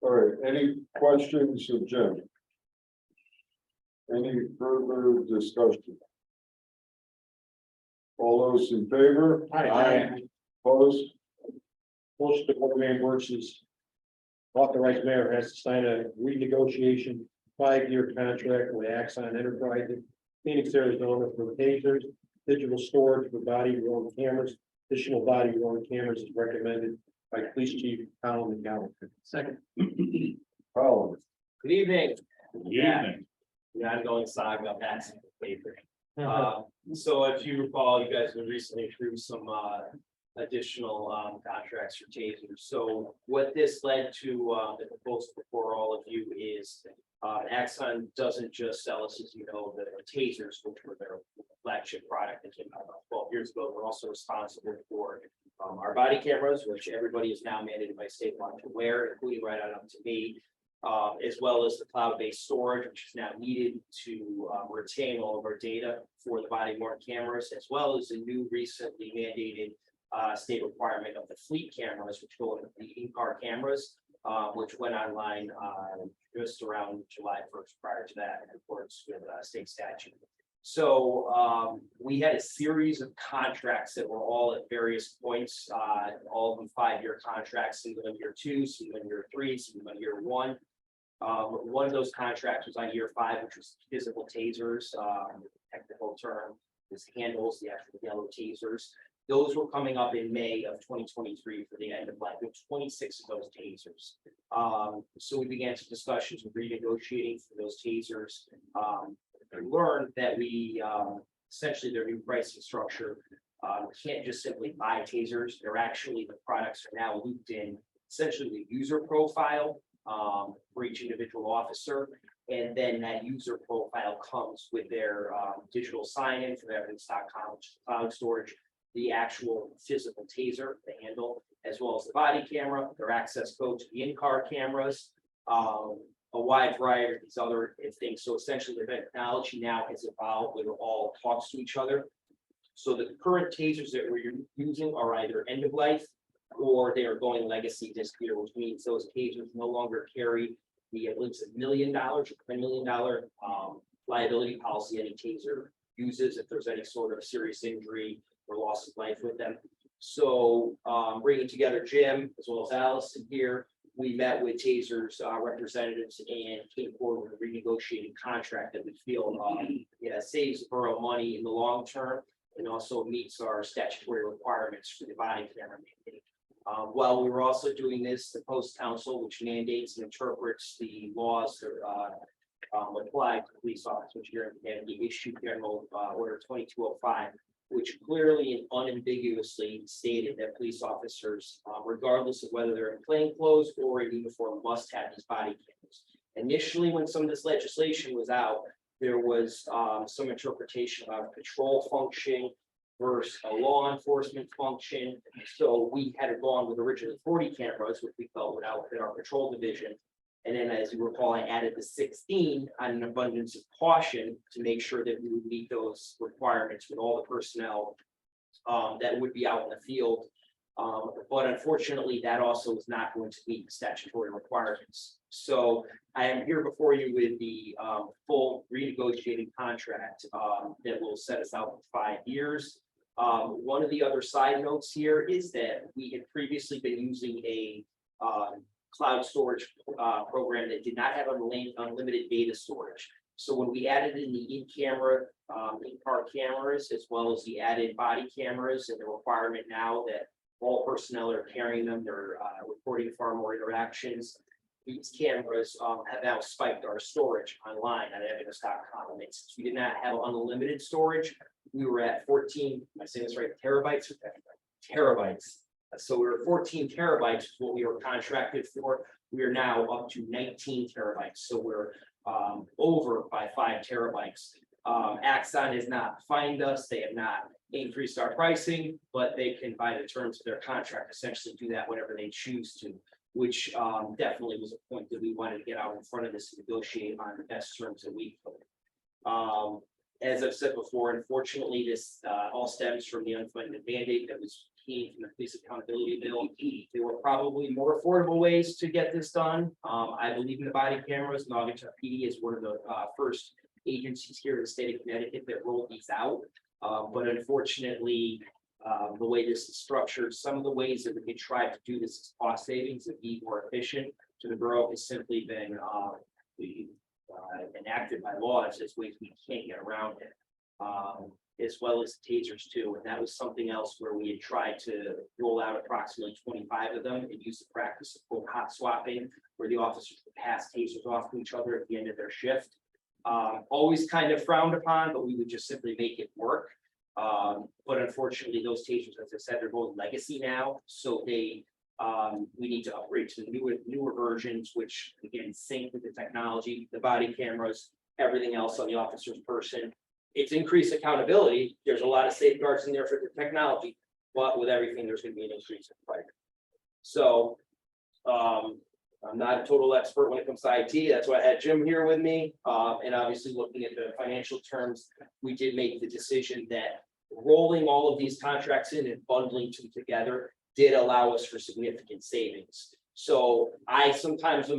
All right, any questions of Jim? Any further discussion? All those in favor? Aye. Opposed? Motion to Board of Mayor Burgess authorize mayor has to sign a renegotiation 5-year contract with Axon Enterprises, Phoenix, Arizona for tasers, digital storage for body worn cameras. Additional body worn cameras is recommended by Police Chief Colin McGowan. Second. Colin. Good evening. Yeah. The ongoing saga of accident paper. So if you recall, you guys have recently approved some additional contracts for tasers. So what this led to, the proposal before all of you is Axon doesn't just sell us, as you know, the tasers, which were their flagship product that came out about 12 years ago. We're also responsible for our body cameras, which everybody is now mandated by state law to wear, including right on up to me. As well as the cloud-based storage, which is now needed to retain all of our data for the body worn cameras, as well as a new recently mandated state requirement of the fleet cameras, which go into the in-car cameras, which went online just around July 1st. Prior to that, in accordance with state statute. So we had a series of contracts that were all at various points, all of them 5-year contracts, some in year 2, some in year 3, some in year 1. One of those contracts was on year 5, which was physical tasers. The technical term is handles, the actual yellow tasers. Those were coming up in May of 2023 for the end of life. There were 26 of those tasers. So we began some discussions with renegotiating for those tasers. We learned that we essentially their new pricing structure. We can't just simply buy tasers. They're actually, the products are now looped in essentially the user profile for each individual officer. And then that user profile comes with their digital sign-in for their evidence.com, which is cloud storage, the actual physical taser, the handle, as well as the body camera, their access code to the in-car cameras. a wide variety of these other things. So essentially, the technology now has evolved, where it all talks to each other. So the current tasers that we're using are either end of life or they are going legacy this year, which means those tasers no longer carry the, I believe it's $1 million or $10 million liability policy any taser uses if there's any sort of serious injury or loss of life with them. So bringing together Jim as well as Allison here, we met with Tasers representatives and came forward with a renegotiated contract that we feel saves the borough money in the long term and also meets our statutory requirements for the body camera mandate. While we were also doing this, the Post Council, which mandates and interprets the laws that apply to police officers here in Connecticut, issued General Order 2205, which clearly and unambiguously stated that police officers, regardless of whether they're in plain clothes or in uniform, must have these body cameras. Initially, when some of this legislation was out, there was some interpretation about patrol function versus a law enforcement function. So we had gone with originally 40 cameras, which we felt would outfit our patrol division. And then, as you recall, I added the 16 on an abundance of caution to make sure that we would meet those requirements with all the personnel that would be out in the field. But unfortunately, that also was not going to meet the statutory requirements. So I am here before you with the full renegotiated contract that will set us out for 5 years. One of the other side notes here is that we had previously been using a cloud storage program that did not have unlimited data storage. So when we added in the in-camera, in-car cameras, as well as the added body cameras and the requirement now that all personnel are carrying them, they're recording far more interactions. These cameras have now spiked our storage online at evidence.com. And since we did not have unlimited storage, we were at 14, am I saying this right, terabytes? Terabytes. So we were 14 terabytes is what we were contracted for. We are now up to 19 terabytes. So we're over by 5 terabytes. Axon has not fined us. They have not increased our pricing, but they can, by the terms of their contract, essentially do that whenever they choose to, which definitely was a point that we wanted to get out in front of this and negotiate on the best terms that we could. As I've said before, unfortunately, this all stems from the unfunded mandate that was key from the police accountability bill. There were probably more affordable ways to get this done. I believe in the body cameras. Naugatuck PD is one of the first agencies here in the state of Connecticut that rolled these out. But unfortunately, the way this is structured, some of the ways that we could try to do this is cost savings and be more efficient to the borough has simply been enacted by law as ways we can't get around it. As well as tasers too. And that was something else where we had tried to roll out approximately 25 of them and use the practice of quote hot swapping, where the officers would pass tasers off to each other at the end of their shift. Always kind of frowned upon, but we would just simply make it work. But unfortunately, those tasers, as I said, they're going legacy now. So we need to upgrade to the newer versions, which again, sync with the technology, the body cameras, everything else on the officer's person. It's increased accountability. There's a lot of safeguards in there for the technology, but with everything, there's going to be an increase in price. So I'm not a total expert when it comes to IT. That's why I had Jim here with me. And obviously looking at the financial terms, we did make the decision that rolling all of these contracts in and bundling them together did allow us for significant savings. So I sometimes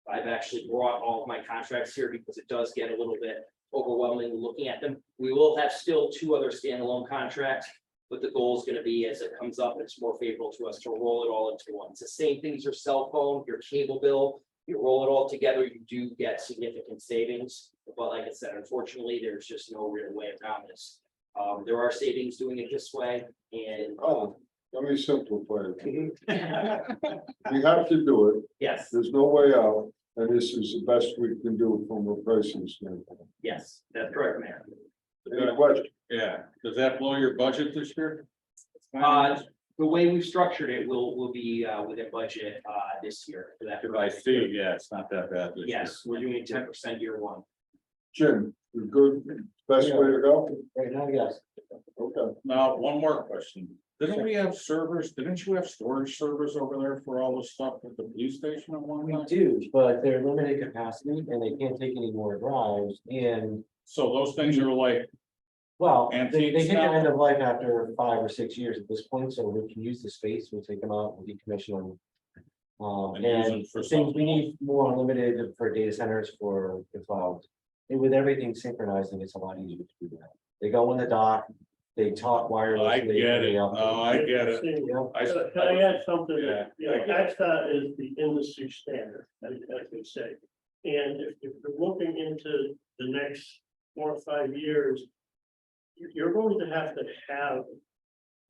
I've actually brought all of my contracts here because it does get a little bit overwhelming looking at them. We will have still 2 other standalone contracts, but the goal is going to be as it comes up, it's more favorable to us to roll it all into one. It's the same thing as your cell phone, your cable bill. You roll it all together, you do get significant savings. But like I said, unfortunately, there's just no real way around this. There are savings doing it this way, and let me simplify it. We have to do it. yes, There's no way out, and this is the best we can do from a pricing standpoint. yes, that's correct, Mayor. Any question? Yeah, does that blow your budget this year? The way we've structured it will be within budget this year. For that. I see, yeah, it's not that bad. this year. Yes, we're doing 10% year one. Jim, you good? Best way to go? Right now, yes. Okay. Now, one more question. Didn't we have servers, didn't you have storage servers over there for all the stuff at the police station at one We time? do, but they're limited capacity and they can't take any more drives and, So those things are like, well, they Antiques hit their now? end of life after 5 or 6 years at this point, so we can use the space, we'll take them out and decommission them. And use them And for things something we need more unlimited for data centers for the cloud. And with everything synchronizing, it's a lot easier to do that. They go in the dock, they talk wirelessly. I get it, oh, I get it. See, Yeah. Can I add something? Yeah. You know, AXA is the industry standard, as we say. And if you're looking into the next 4 or 5 years, you're going to have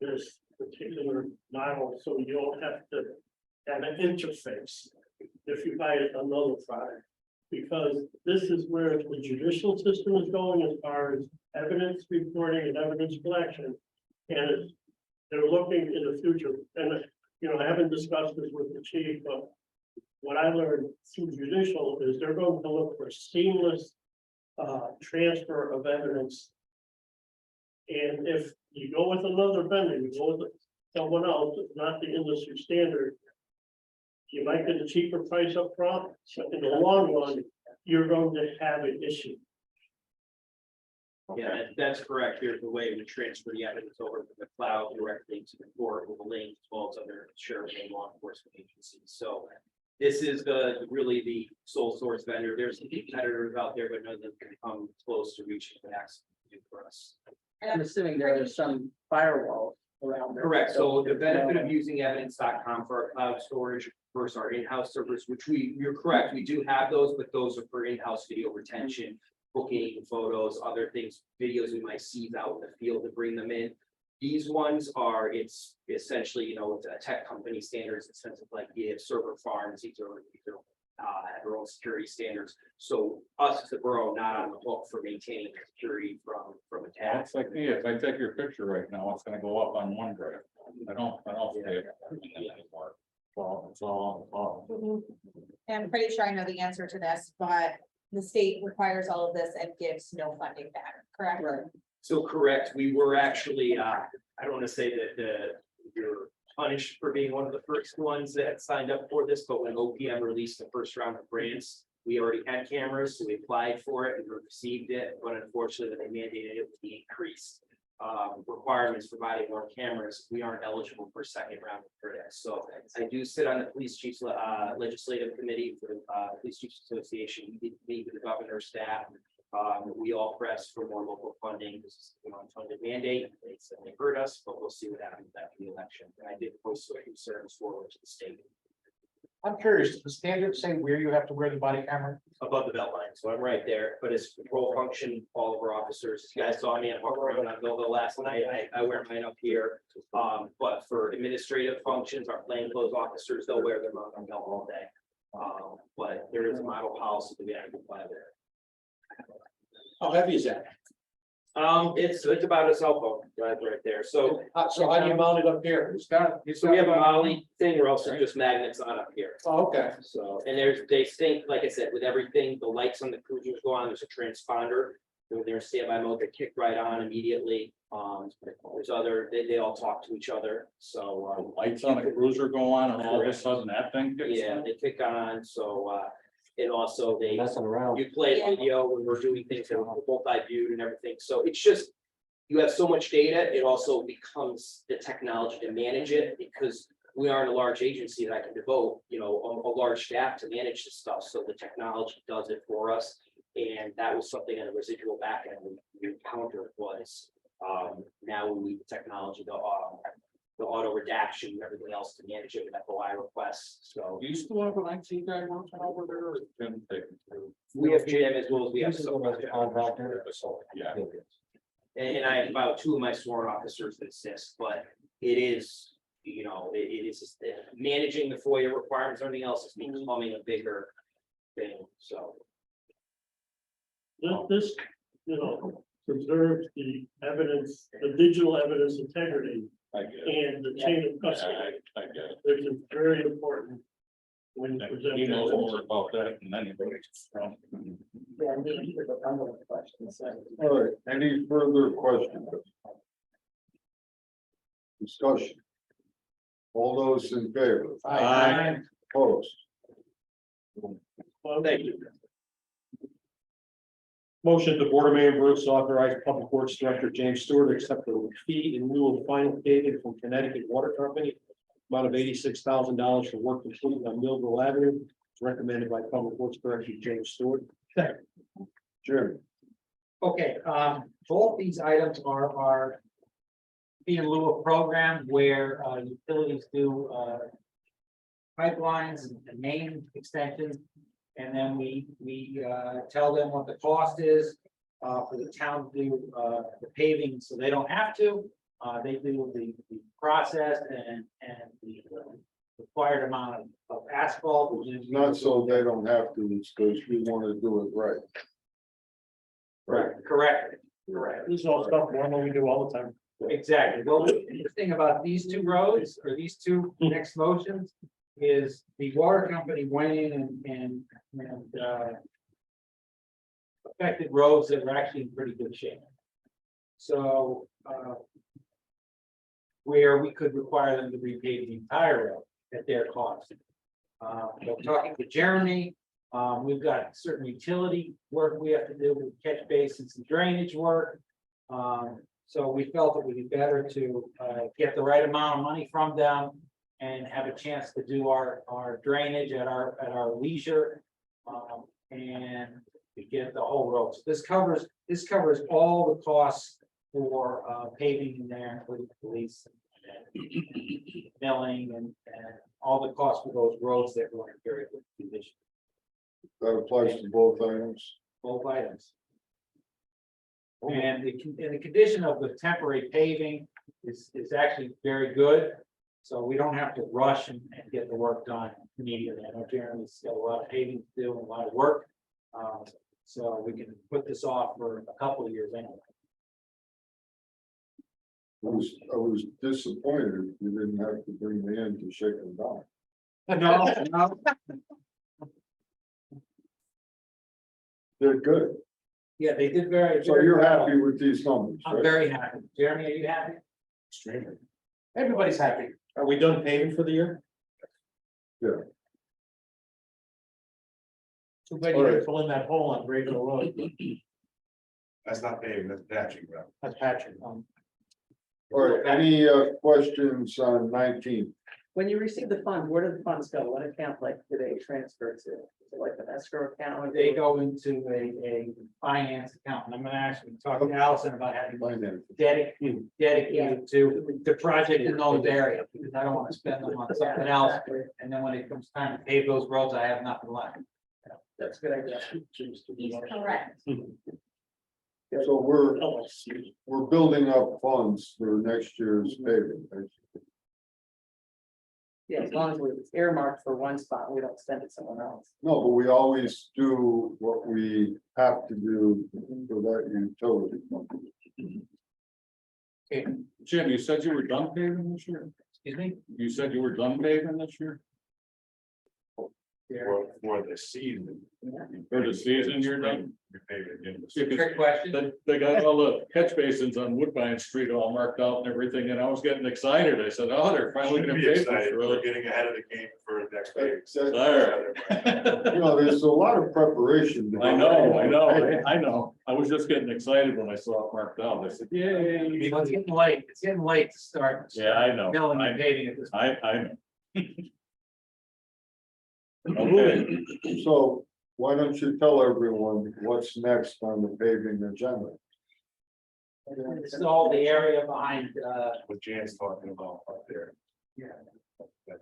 this particular model, so you don't have to have an interface if you buy another product. Because this is where the judicial system is going as far as evidence reporting and evidence collection. And they're looking in the future, and, you know, I haven't discussed this with the chief, but what I learned through judicial is they're going to look for seamless transfer of evidence. And if you go with another vendor, you go with someone else, it's not the industry standard, you might get a cheaper price up front, but in the long run, you're going to have an issue. Yeah, that's correct. Here's the way we transfer the evidence over from the cloud directly to the court with a link as well as other sheriff and law enforcement agencies. So this is really the sole source vendor. There's some competitors out there, but none of them can come close to reaching the next for us. I'm assuming there are some firewalls around there. Correct. So the benefit of using evidence.com for our cloud storage versus our in-house servers, which you're correct, we do have those, but those are for in-house video retention, booking photos, other things, videos we might see out in the field to bring them in. These ones are, it's essentially, you know, it's a tech company standards, in the sense of like, yeah, server farms, these are have their own security standards. So us as the borough, not on the hook for maintaining security from attacks. It's like, yeah, if I take your picture right now, it's gonna go up on OneDrive. I don't say it anymore. Well, it's all on the phone. And I'm pretty sure I know the answer to this, but the state requires all of this and gives no funding back, correct? Right. So correct, we were actually, I don't want to say that you're punished for being one of the first ones that signed up for this, but when OPM released the first round of grants, we already had cameras, so we applied for it and received it, but unfortunately, when they mandated it with the increase requirements providing more cameras, we aren't eligible for a second round of grants. So I do sit on the police chief's legislative committee for the Police Chiefs Association. We meet with the governor's staff. We all press for more local funding. This is an unfunded mandate. They said they heard us, but we'll see what happens after the election. And I did post some concerns forward to the state I'm curious, does the standard say where you have to wear the body camera? above the belt line. So I'm right there, but it's control function, all of our officers. You guys saw me at Park Road on Millville last night. I wear mine up here. But for administrative functions, our plainclothes officers, they'll wear them on belt all day. But there is a model policy that we have to apply there. How heavy is that? It's about a cell phone right there. So So how do you mount it up here? we have a modeling thing, or also just magnets on up here. Oh, okay. So, and they stink, like I said, with everything, the lights on the cruisers go on, there's a transponder. When they're in standby mode, they kick right on immediately. There's other, they all talk to each other, so. Lights on a cruiser go on and all of a sudden that thing kicks Yeah, on? they kick on, so, and also they. Messing around. You play video when we're doing things that are multi-viewed and everything, so it's just, you have so much data, it also becomes the technology to manage it, because we aren't a large agency that I can devote, you know, a large staff to manage this stuff, so the technology does it for us. And that was something in the residual backend we encountered was, now we need the technology, the auto redaction and everything else to manage it with FOI requests, so. Do you still have an IT guy working over there or is Jim taking care of it? We have Jim as well as we have This is some, a contractor. Yeah. and I have about 2 of my sworn officers that assist, but it is, you know, it is managing the FOIA requirements, everything else is becoming a bigger thing, so. This, you know, preserves the evidence, the digital evidence integrity I get it. and the chain of Yeah, custody, I get it. which is very important. When you present. He knows evidence. more about that than anybody. All right, any further questions? Discussion. All those in favor? Aye. Opposed? Well, thank you. Motion, the Board of Mayor and Burgess authorize Public Works Director James Stewart to accept the fee in lieu of final payment from Connecticut Water Company. Amount of $86,000 for work completed on Millville Avenue. It's recommended by Public Works Director James Stewart. Jim, Okay, both these items are fee in lieu of program where utilities do pipelines and main extensions. And then we tell them what the cost is for the town to do the paving, so they don't have to. They do the process and the required amount of asphalt, which is not so they don't have to, it's because we want to do it right. correct. This is all stuff normally we do all the time. Exactly. Well, the thing about these two roads or these two next motions is the water company went in and affected roads that were actually in pretty good shape. So, where we could require them to repave the entire road at their cost. So talking to Jeremy, we've got certain utility work we have to do with catch basins and drainage work. So we felt it would be better to get the right amount of money from them and have a chance to do our drainage at our leisure. And to get the whole road. So this covers all the costs for paving in there, including police and milling and all the costs for those roads that were in very good condition, That applies to both items. both items. And the condition of the temporary paving is actually very good. So we don't have to rush and get the work done immediately. I know Jeremy's got a lot of paving to do and a lot of work. So we can put this off for a couple of years anyway. I was disappointed you didn't have to bring me in to shake them down. No. They're good. Yeah, they did very. So you're happy with these numbers, I'm right? very happy. Jeremy, are you happy? Extremely. Everybody's happy. Are we done paving for the year? Too bad you didn't fill in that hole on Grayville Road. That's not paving, that's patching, bro. That's Patrick. All right, any questions on 19? When you receive the funds, where do the funds go? What account, like, do they transfer to? Is it like an escrow account? They go into a finance account. And I'm gonna actually talk to Allison about having Finance. dedicated to the project in those areas, because I don't want to spend them on something else. And then when it comes time to pave those roads, I have nothing left. That's a good idea. He's correct. So we're building up funds for next year's paving. Yeah, as long as it's earmarked for one spot, we don't send it somewhere else. No, but we always do what we have to do for that utility. Jim, you said you were done paving this year? Excuse me? You said you were done paving this year? For the season. For the season, you're done? You're paving again. Trick question. They got all the catch basins on Woodbine Street all marked out and everything, and I was getting excited. I said, oh, they're finally Shouldn't gonna be pave this excited, we're road. getting ahead of the game for the next paving. There. You know, there's a lot of preparation. I know. I was just getting excited when I saw it marked out. I said, yay. Well, it's getting late. It's getting late to start. Yeah, I know. Milling and paving at this point. I know. Okay, So why don't you tell everyone what's next on the paving agenda? This is all the area behind, What Jan's talking about up there. Yeah.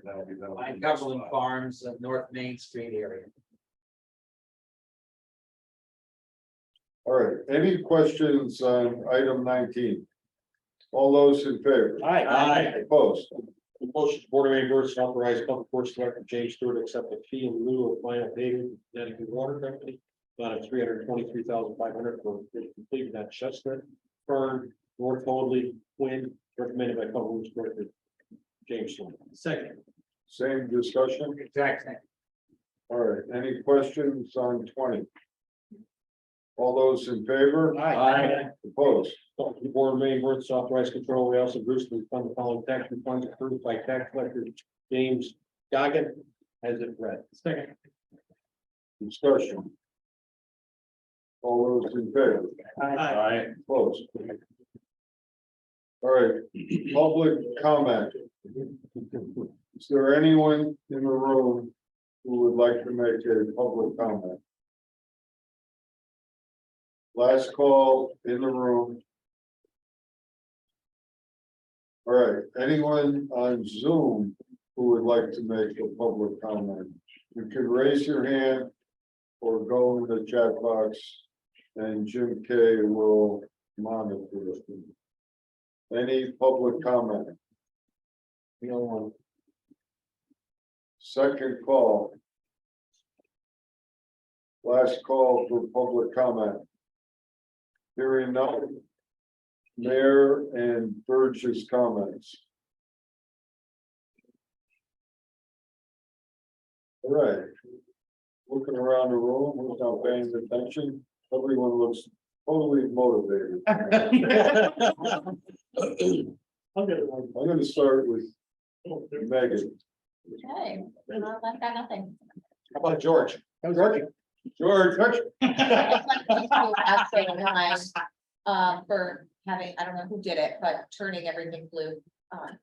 That'll be. behind Cumberland Farms, North Main Street area. All right, any questions on item 19? All those in favor? Aye. Opposed? The motion, the Board of Mayor and Burgess authorize Public Works Director James Stewart to accept a fee in lieu of final payment from Connecticut Water Company. Amount of $323,500 for completing that Chestnut, Fern, North Hoadley, Quinn, recommended by Public Works Director James Stewart. Second. Same discussion? Exact same. All right, any questions on 20? All those in favor? Aye. Opposed? The Board of Maine Works authorized control, we also Bruce to fund the following tax refunds approved by tax collector James Goggin as it read. Second. Discussion. All those in favor? Aye. Opposed? All right, public comment. Is there anyone in the room who would like to make a public comment? Last call in the room. All right, anyone on Zoom who would like to make a public comment? You can raise your hand or go in the chat box and Jim K will monitor it. Any public comment? No one. Second call. Last call for public comment. Hearing none. Mayor and Burgess comments. All right. Looking around the room, without paying attention, everyone looks totally motivated. I'll get it. I'm gonna start with Megan. Okay, I've got nothing. How about George? George. Absolutely fine, for having, I don't know who did it, but turning everything blue,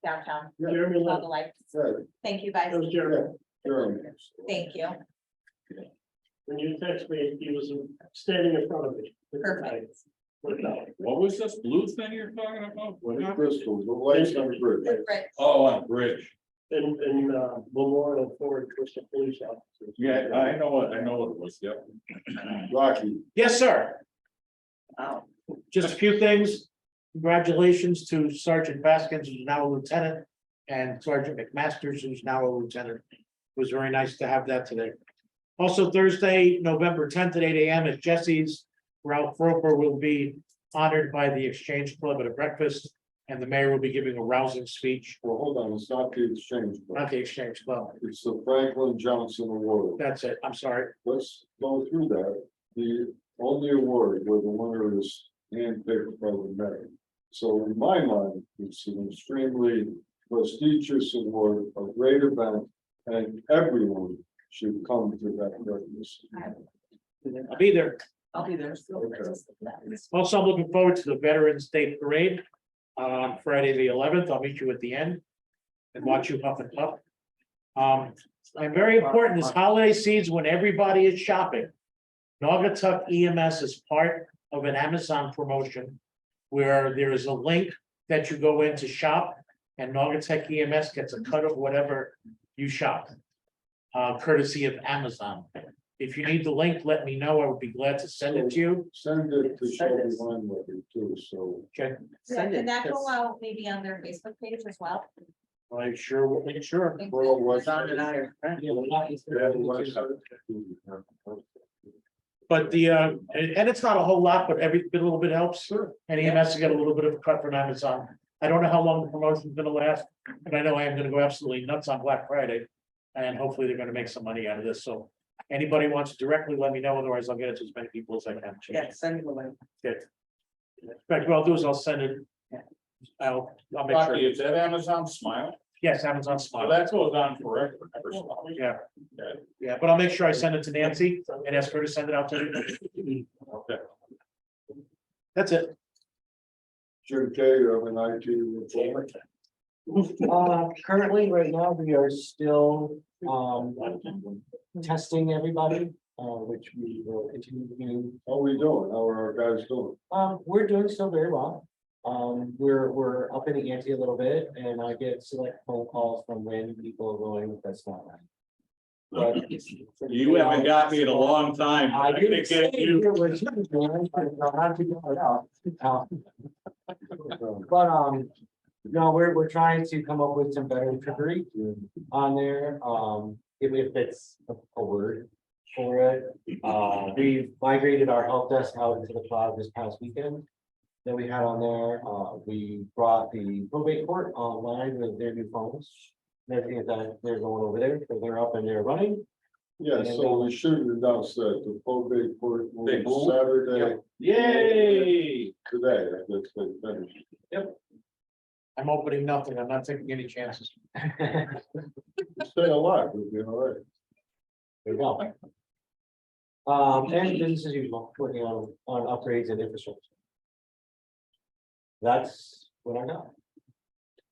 downtown. Jeremy All left. the lights. Good. Thank you guys. That was Jeremy. Jeremy. Thank you. When you text me, he was standing in front of me. Perfect. What was this blue thing you're talking about? What is Crystal, the lights on the bridge. Perfect. Oh, on bridge. In Memorial Ford, was the police officer. Yeah, I know what it was, yep. Rocky. Yes, sir. Just a few things. Congratulations to Sergeant Baskins, who's now a lieutenant, and Sergeant McMasters, who's now a lieutenant. It was very nice to have that today. Also Thursday, November 10th at 8 a.m. at Jesse's. Ralph Roper will be honored by the Exchange Club at a breakfast, and the mayor will be giving a rousing speech. Well, hold on, it's not the exchange, Not the Exchange Club. it's the Franklin Johnson Award. That's it. I'm sorry. Let's go through that. The only award where the winner is handpicked by the mayor. So in my mind, it's an extremely prestigious award, a great event, and everyone should come to that breakfast. I'll be there. I'll be there. Also, I'm looking forward to the Veterans Day Parade on Friday, the 11th. I'll meet you at the end and watch you huff and puff. And very important, this holiday season when everybody is shopping. Naugatuck EMS is part of an Amazon promotion where there is a link that you go in to shop and Naugatuck EMS gets a cut of whatever you shop. Courtesy of Amazon. If you need the link, let me know. I would be glad to send it to you. Send it to Shelby Weinberger too, so. Okay, Yeah, and that go out maybe on their Facebook page as well. I sure will make sure. Well, what's- John and I are. But the, and it's not a whole lot, but every bit, a little bit helps. Sure. And EMS has got a little bit of a cut from Amazon. I don't know how long the promotion's gonna last, but I know I am gonna go absolutely nuts on Black Friday. And hopefully they're gonna make some money out of this, so anybody wants to directly, let me know, otherwise I'll get it to as many people as I can. Yeah, send me the link. Good. In fact, what I'll do is I'll send it. I'll make Rocky, sure, is that Amazon Smile? yes, Amazon So Smile, that goes on forever. Never stops. yeah. Yeah, but I'll make sure I send it to Nancy and ask her to send it out to you. Okay. That's it. Jim K, you have an IT report. Currently, right now, we are still, testing everybody, which we will continue to do. How we doing? How are our guys doing? We're doing still very well. We're up in the ante a little bit, and I get select phone calls from random people going, that's not right. But You haven't got me in a long time. I I'm didn't gonna say get you. it was you, man, but I'll have to go it out. But, no, we're trying to come up with some better trickery on there, if it's a word for it. We migrated our help desk out into the cloud this past weekend. That we had on there, we brought the probate court online with their new phones. And everything that they're going over there, so they're up and they're running. Yeah, so we should announce that the probate court will They be move? Saturday Yay! today, I guess they finished. I'm opening nothing, I'm not taking any chances. Stay alive, we'll be all right. There you go. And business as usual, working on upgrades and infrastructure. That's what I got.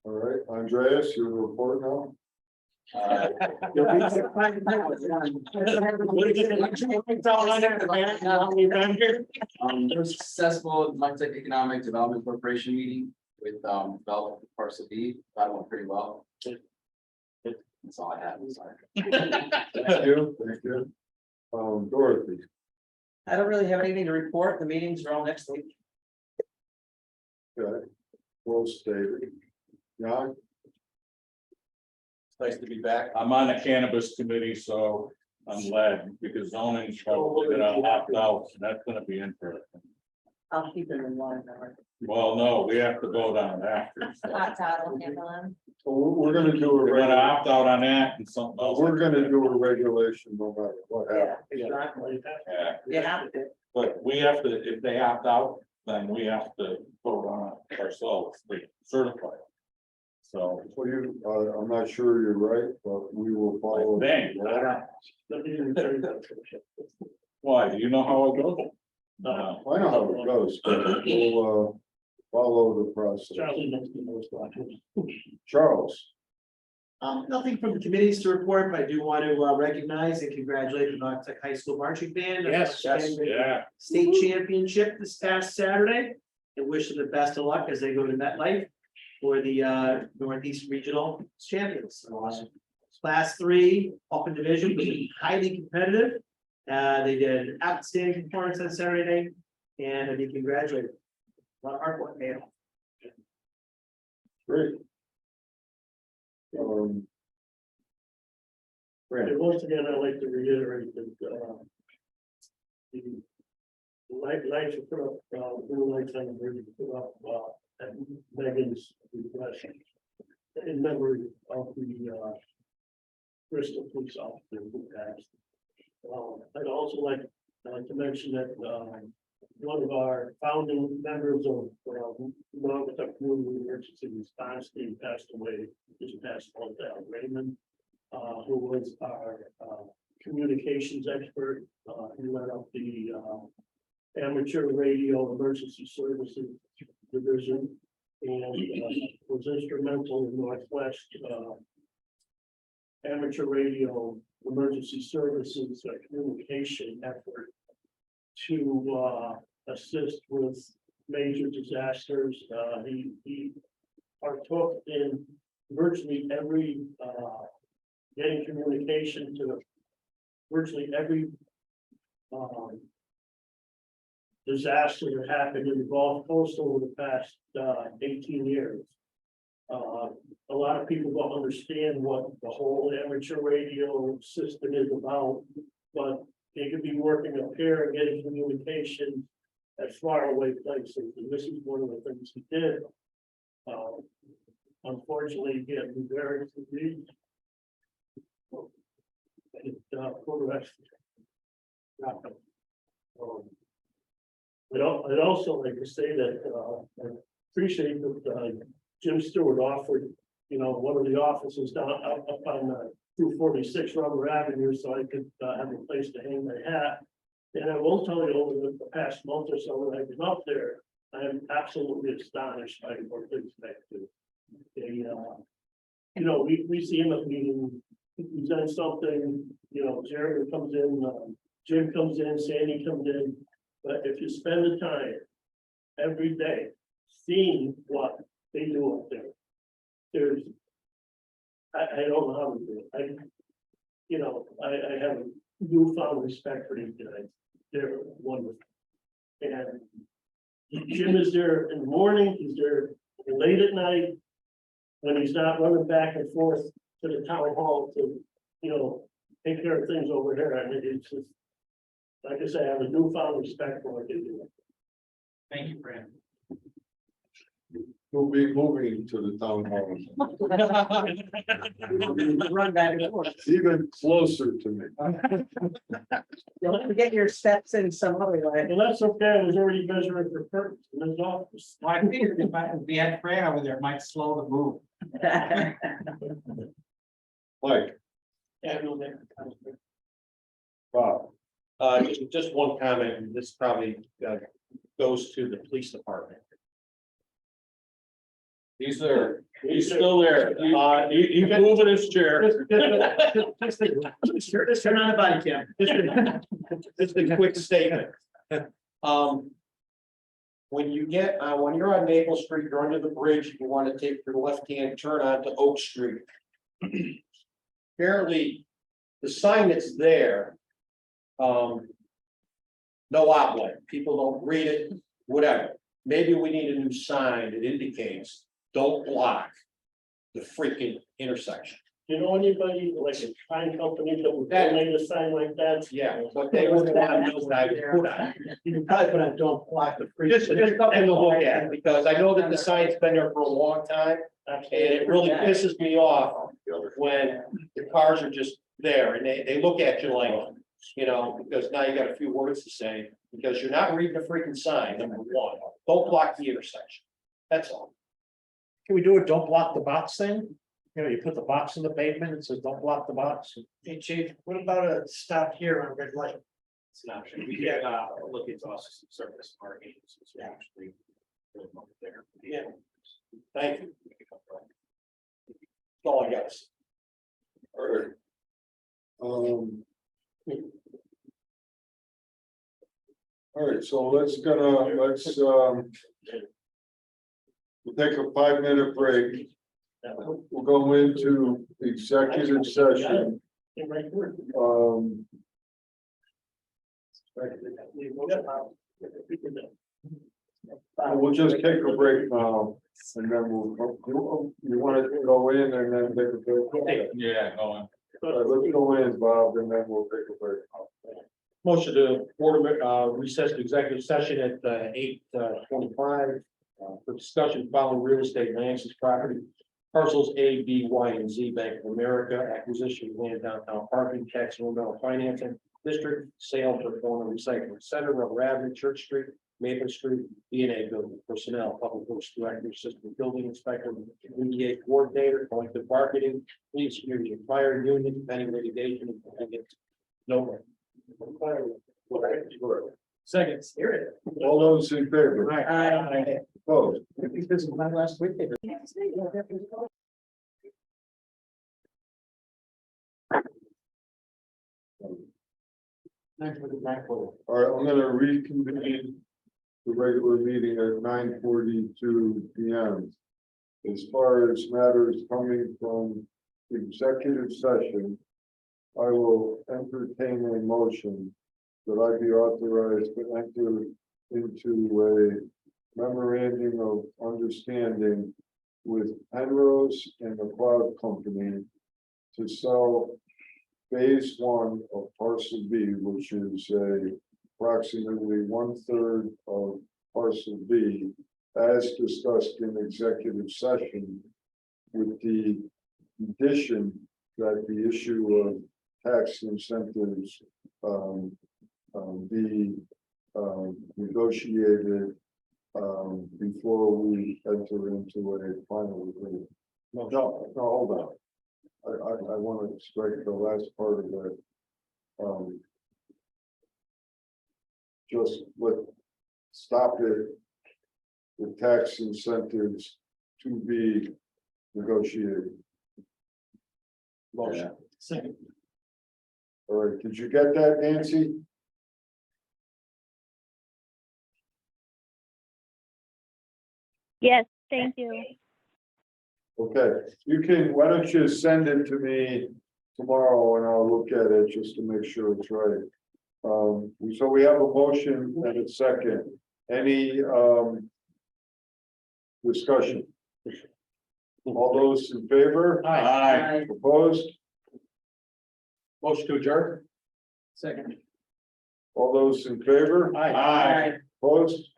All right, Andreas, your report now? There was successful Montauk Economic Development Corporation meeting with development parcel B, that went pretty well. That's all I have, I'm sorry. Thank you. Dorothy, I don't really have anything to report. The meetings are all next week. okay, well stated. Jan, Nice to be back. I'm on the cannabis committee, so I'm glad because zoning's probably gonna opt out, and that's gonna be interesting. I'll keep it in mind. Well, no, we have to vote on it after. so. Hot Todd will handle them. we're gonna do a We're gonna regular, opt out on that and something else. we're gonna do a regulation no matter what happens. Exactly. Yeah, You have to. but we have to, if they opt out, then we have to vote on it ourselves, they certify it. So, So you, I'm not sure you're right, but we will follow. I think, Let me return that. why, do you know how it goes? I know how it goes, but we'll, follow the process. Charlie knows the most about it. Charles, Nothing from the committees to report, but I do want to recognize and congratulate the North High School marching band. Yes. Yeah, State championship this past Saturday, and wish them the best of luck as they go to MetLife for the Northeast Regional Champions. Class 3 open division, highly competitive. They did outstanding performance on Saturday, and I be congratulated. A lot of hard work, man. great. And once again, I'd like to reiterate that, the lights are put up, blue lights on the bridge, put up, at Megan's request in memory of the, Bristol police officer who passed. I'd also like to mention that, one of our founding members of, Naugatuck Community Emergency Response Team passed away this past month, Raymond, who was our, communications expert. He led up the, amateur radio emergency services division and, was instrumental in Northwest, amateur radio emergency services communication effort to assist with major disasters. He partook in virtually every getting communication to virtually every disaster that happened in the Gulf Coast over the past 18 years. A lot of people don't understand what the whole amateur radio system is about, but they could be working up here and getting communication at faraway places, and this is one of the things he did. Unfortunately, he had very disease. Progressed. I'd also like to say that I appreciate that Jim Stewart offered, one of the offices down up on 246 Rubber Avenue, so I could have a place to hang my hat. And I will tell you, over the past month or so when I've been up there, I am absolutely astonished by what they expect to. They, we see him at meeting, he's done something, Jeremy comes in, Jim comes in, Sandy comes in. But if you spend the time every day seeing what they do up there, I don't know how to do it. I have a newfound respect for these guys. They're wonderful. And Jim is there in the morning, he's there late at night. When he's not running back and forth to the town hall to, take care of things over here. I mean, it's just, like I say, I have a newfound respect for what they do. Thank you, Brandon. Who'll be moving to the town hall. Run back and forth. Even closer to me. Don't get your steps in some other way. Well, that's okay, I was already measuring for curtains in his office. Well, I figured if we had Fran over there, it might slow the move. Mike, Yeah, I know that. Bob, Just one comment, and this probably goes to the police department. he's there. He's still there. He's moving his chair. Just turn on the body cam. Just a quick statement. When you're on Maple Street, you're under the bridge, you want to take your left-hand turn onto Oak Street. Apparently, the sign that's there. No outlet, people don't read it, whatever. Maybe we need a new sign that indicates, don't block the freaking intersection. You know anybody like a sign company that would donate a sign like that? Yeah, but they wouldn't want to know that I would put on. You can probably put on don't block the free. Just something to look at, because I know that the sign's been there for a long time, and it really pisses me off when the cars are just there and they look at you like, you know, because now you got a few words to say, because you're not reading the freaking sign, number one. Don't block the intersection. That's all. Can we do a don't block the box thing? You know, you put the box in the pavement, it says don't block the box. Hey, Chief, what about a stop here on red light? It's an option. We can look into us service parking. Actually. There. Yeah. Thank you. That's all I got. All right. All right, so let's we'll take a 5-minute break. We'll go into executive session. We'll just take a break now, and then you want to go in and then take a break? Yeah, go on. All right, let's go in, Bob, and then we'll take a break. Motion to order recess to executive session at 8:25 for discussion following real estate land use property. Parcels A, B, Y, and Z, Bank of America, acquisition of land downtown parking, tax and rental financing district, sale for former recycling center, Rubber Avenue, Church Street, Maple Street, B&A building, personnel, public works director, assistant building inspector, EDA coordinator, collective bargaining, police, community and fire union, pending litigation, and no. Second, hear it. All those in favor? Opposed? This is my last week. All right, I'm gonna reconvene the regular meeting at 9:42 p.m. As far as matters coming from executive session, I will entertain a motion that I be authorized to enter into a memorandum of understanding with Penrose and the Cloud Company to sell phase 1 of parcel B, which is approximately 1/3 of parcel B, as discussed in executive session, with the condition that the issue of tax incentives be negotiated before we enter into a final agreement. No, hold on. I want to strike the last part of that. Just stop it. The tax incentives to be negotiated. Motion. Second. All right, did you get that, Nancy? Yes, thank you. Okay, why don't you send it to me tomorrow and I'll look at it just to make sure it's right. So we have a motion and a second. Any discussion? All those in favor? Aye. Opposed? Motion to adjourn. Second. All those in favor? Aye. Opposed?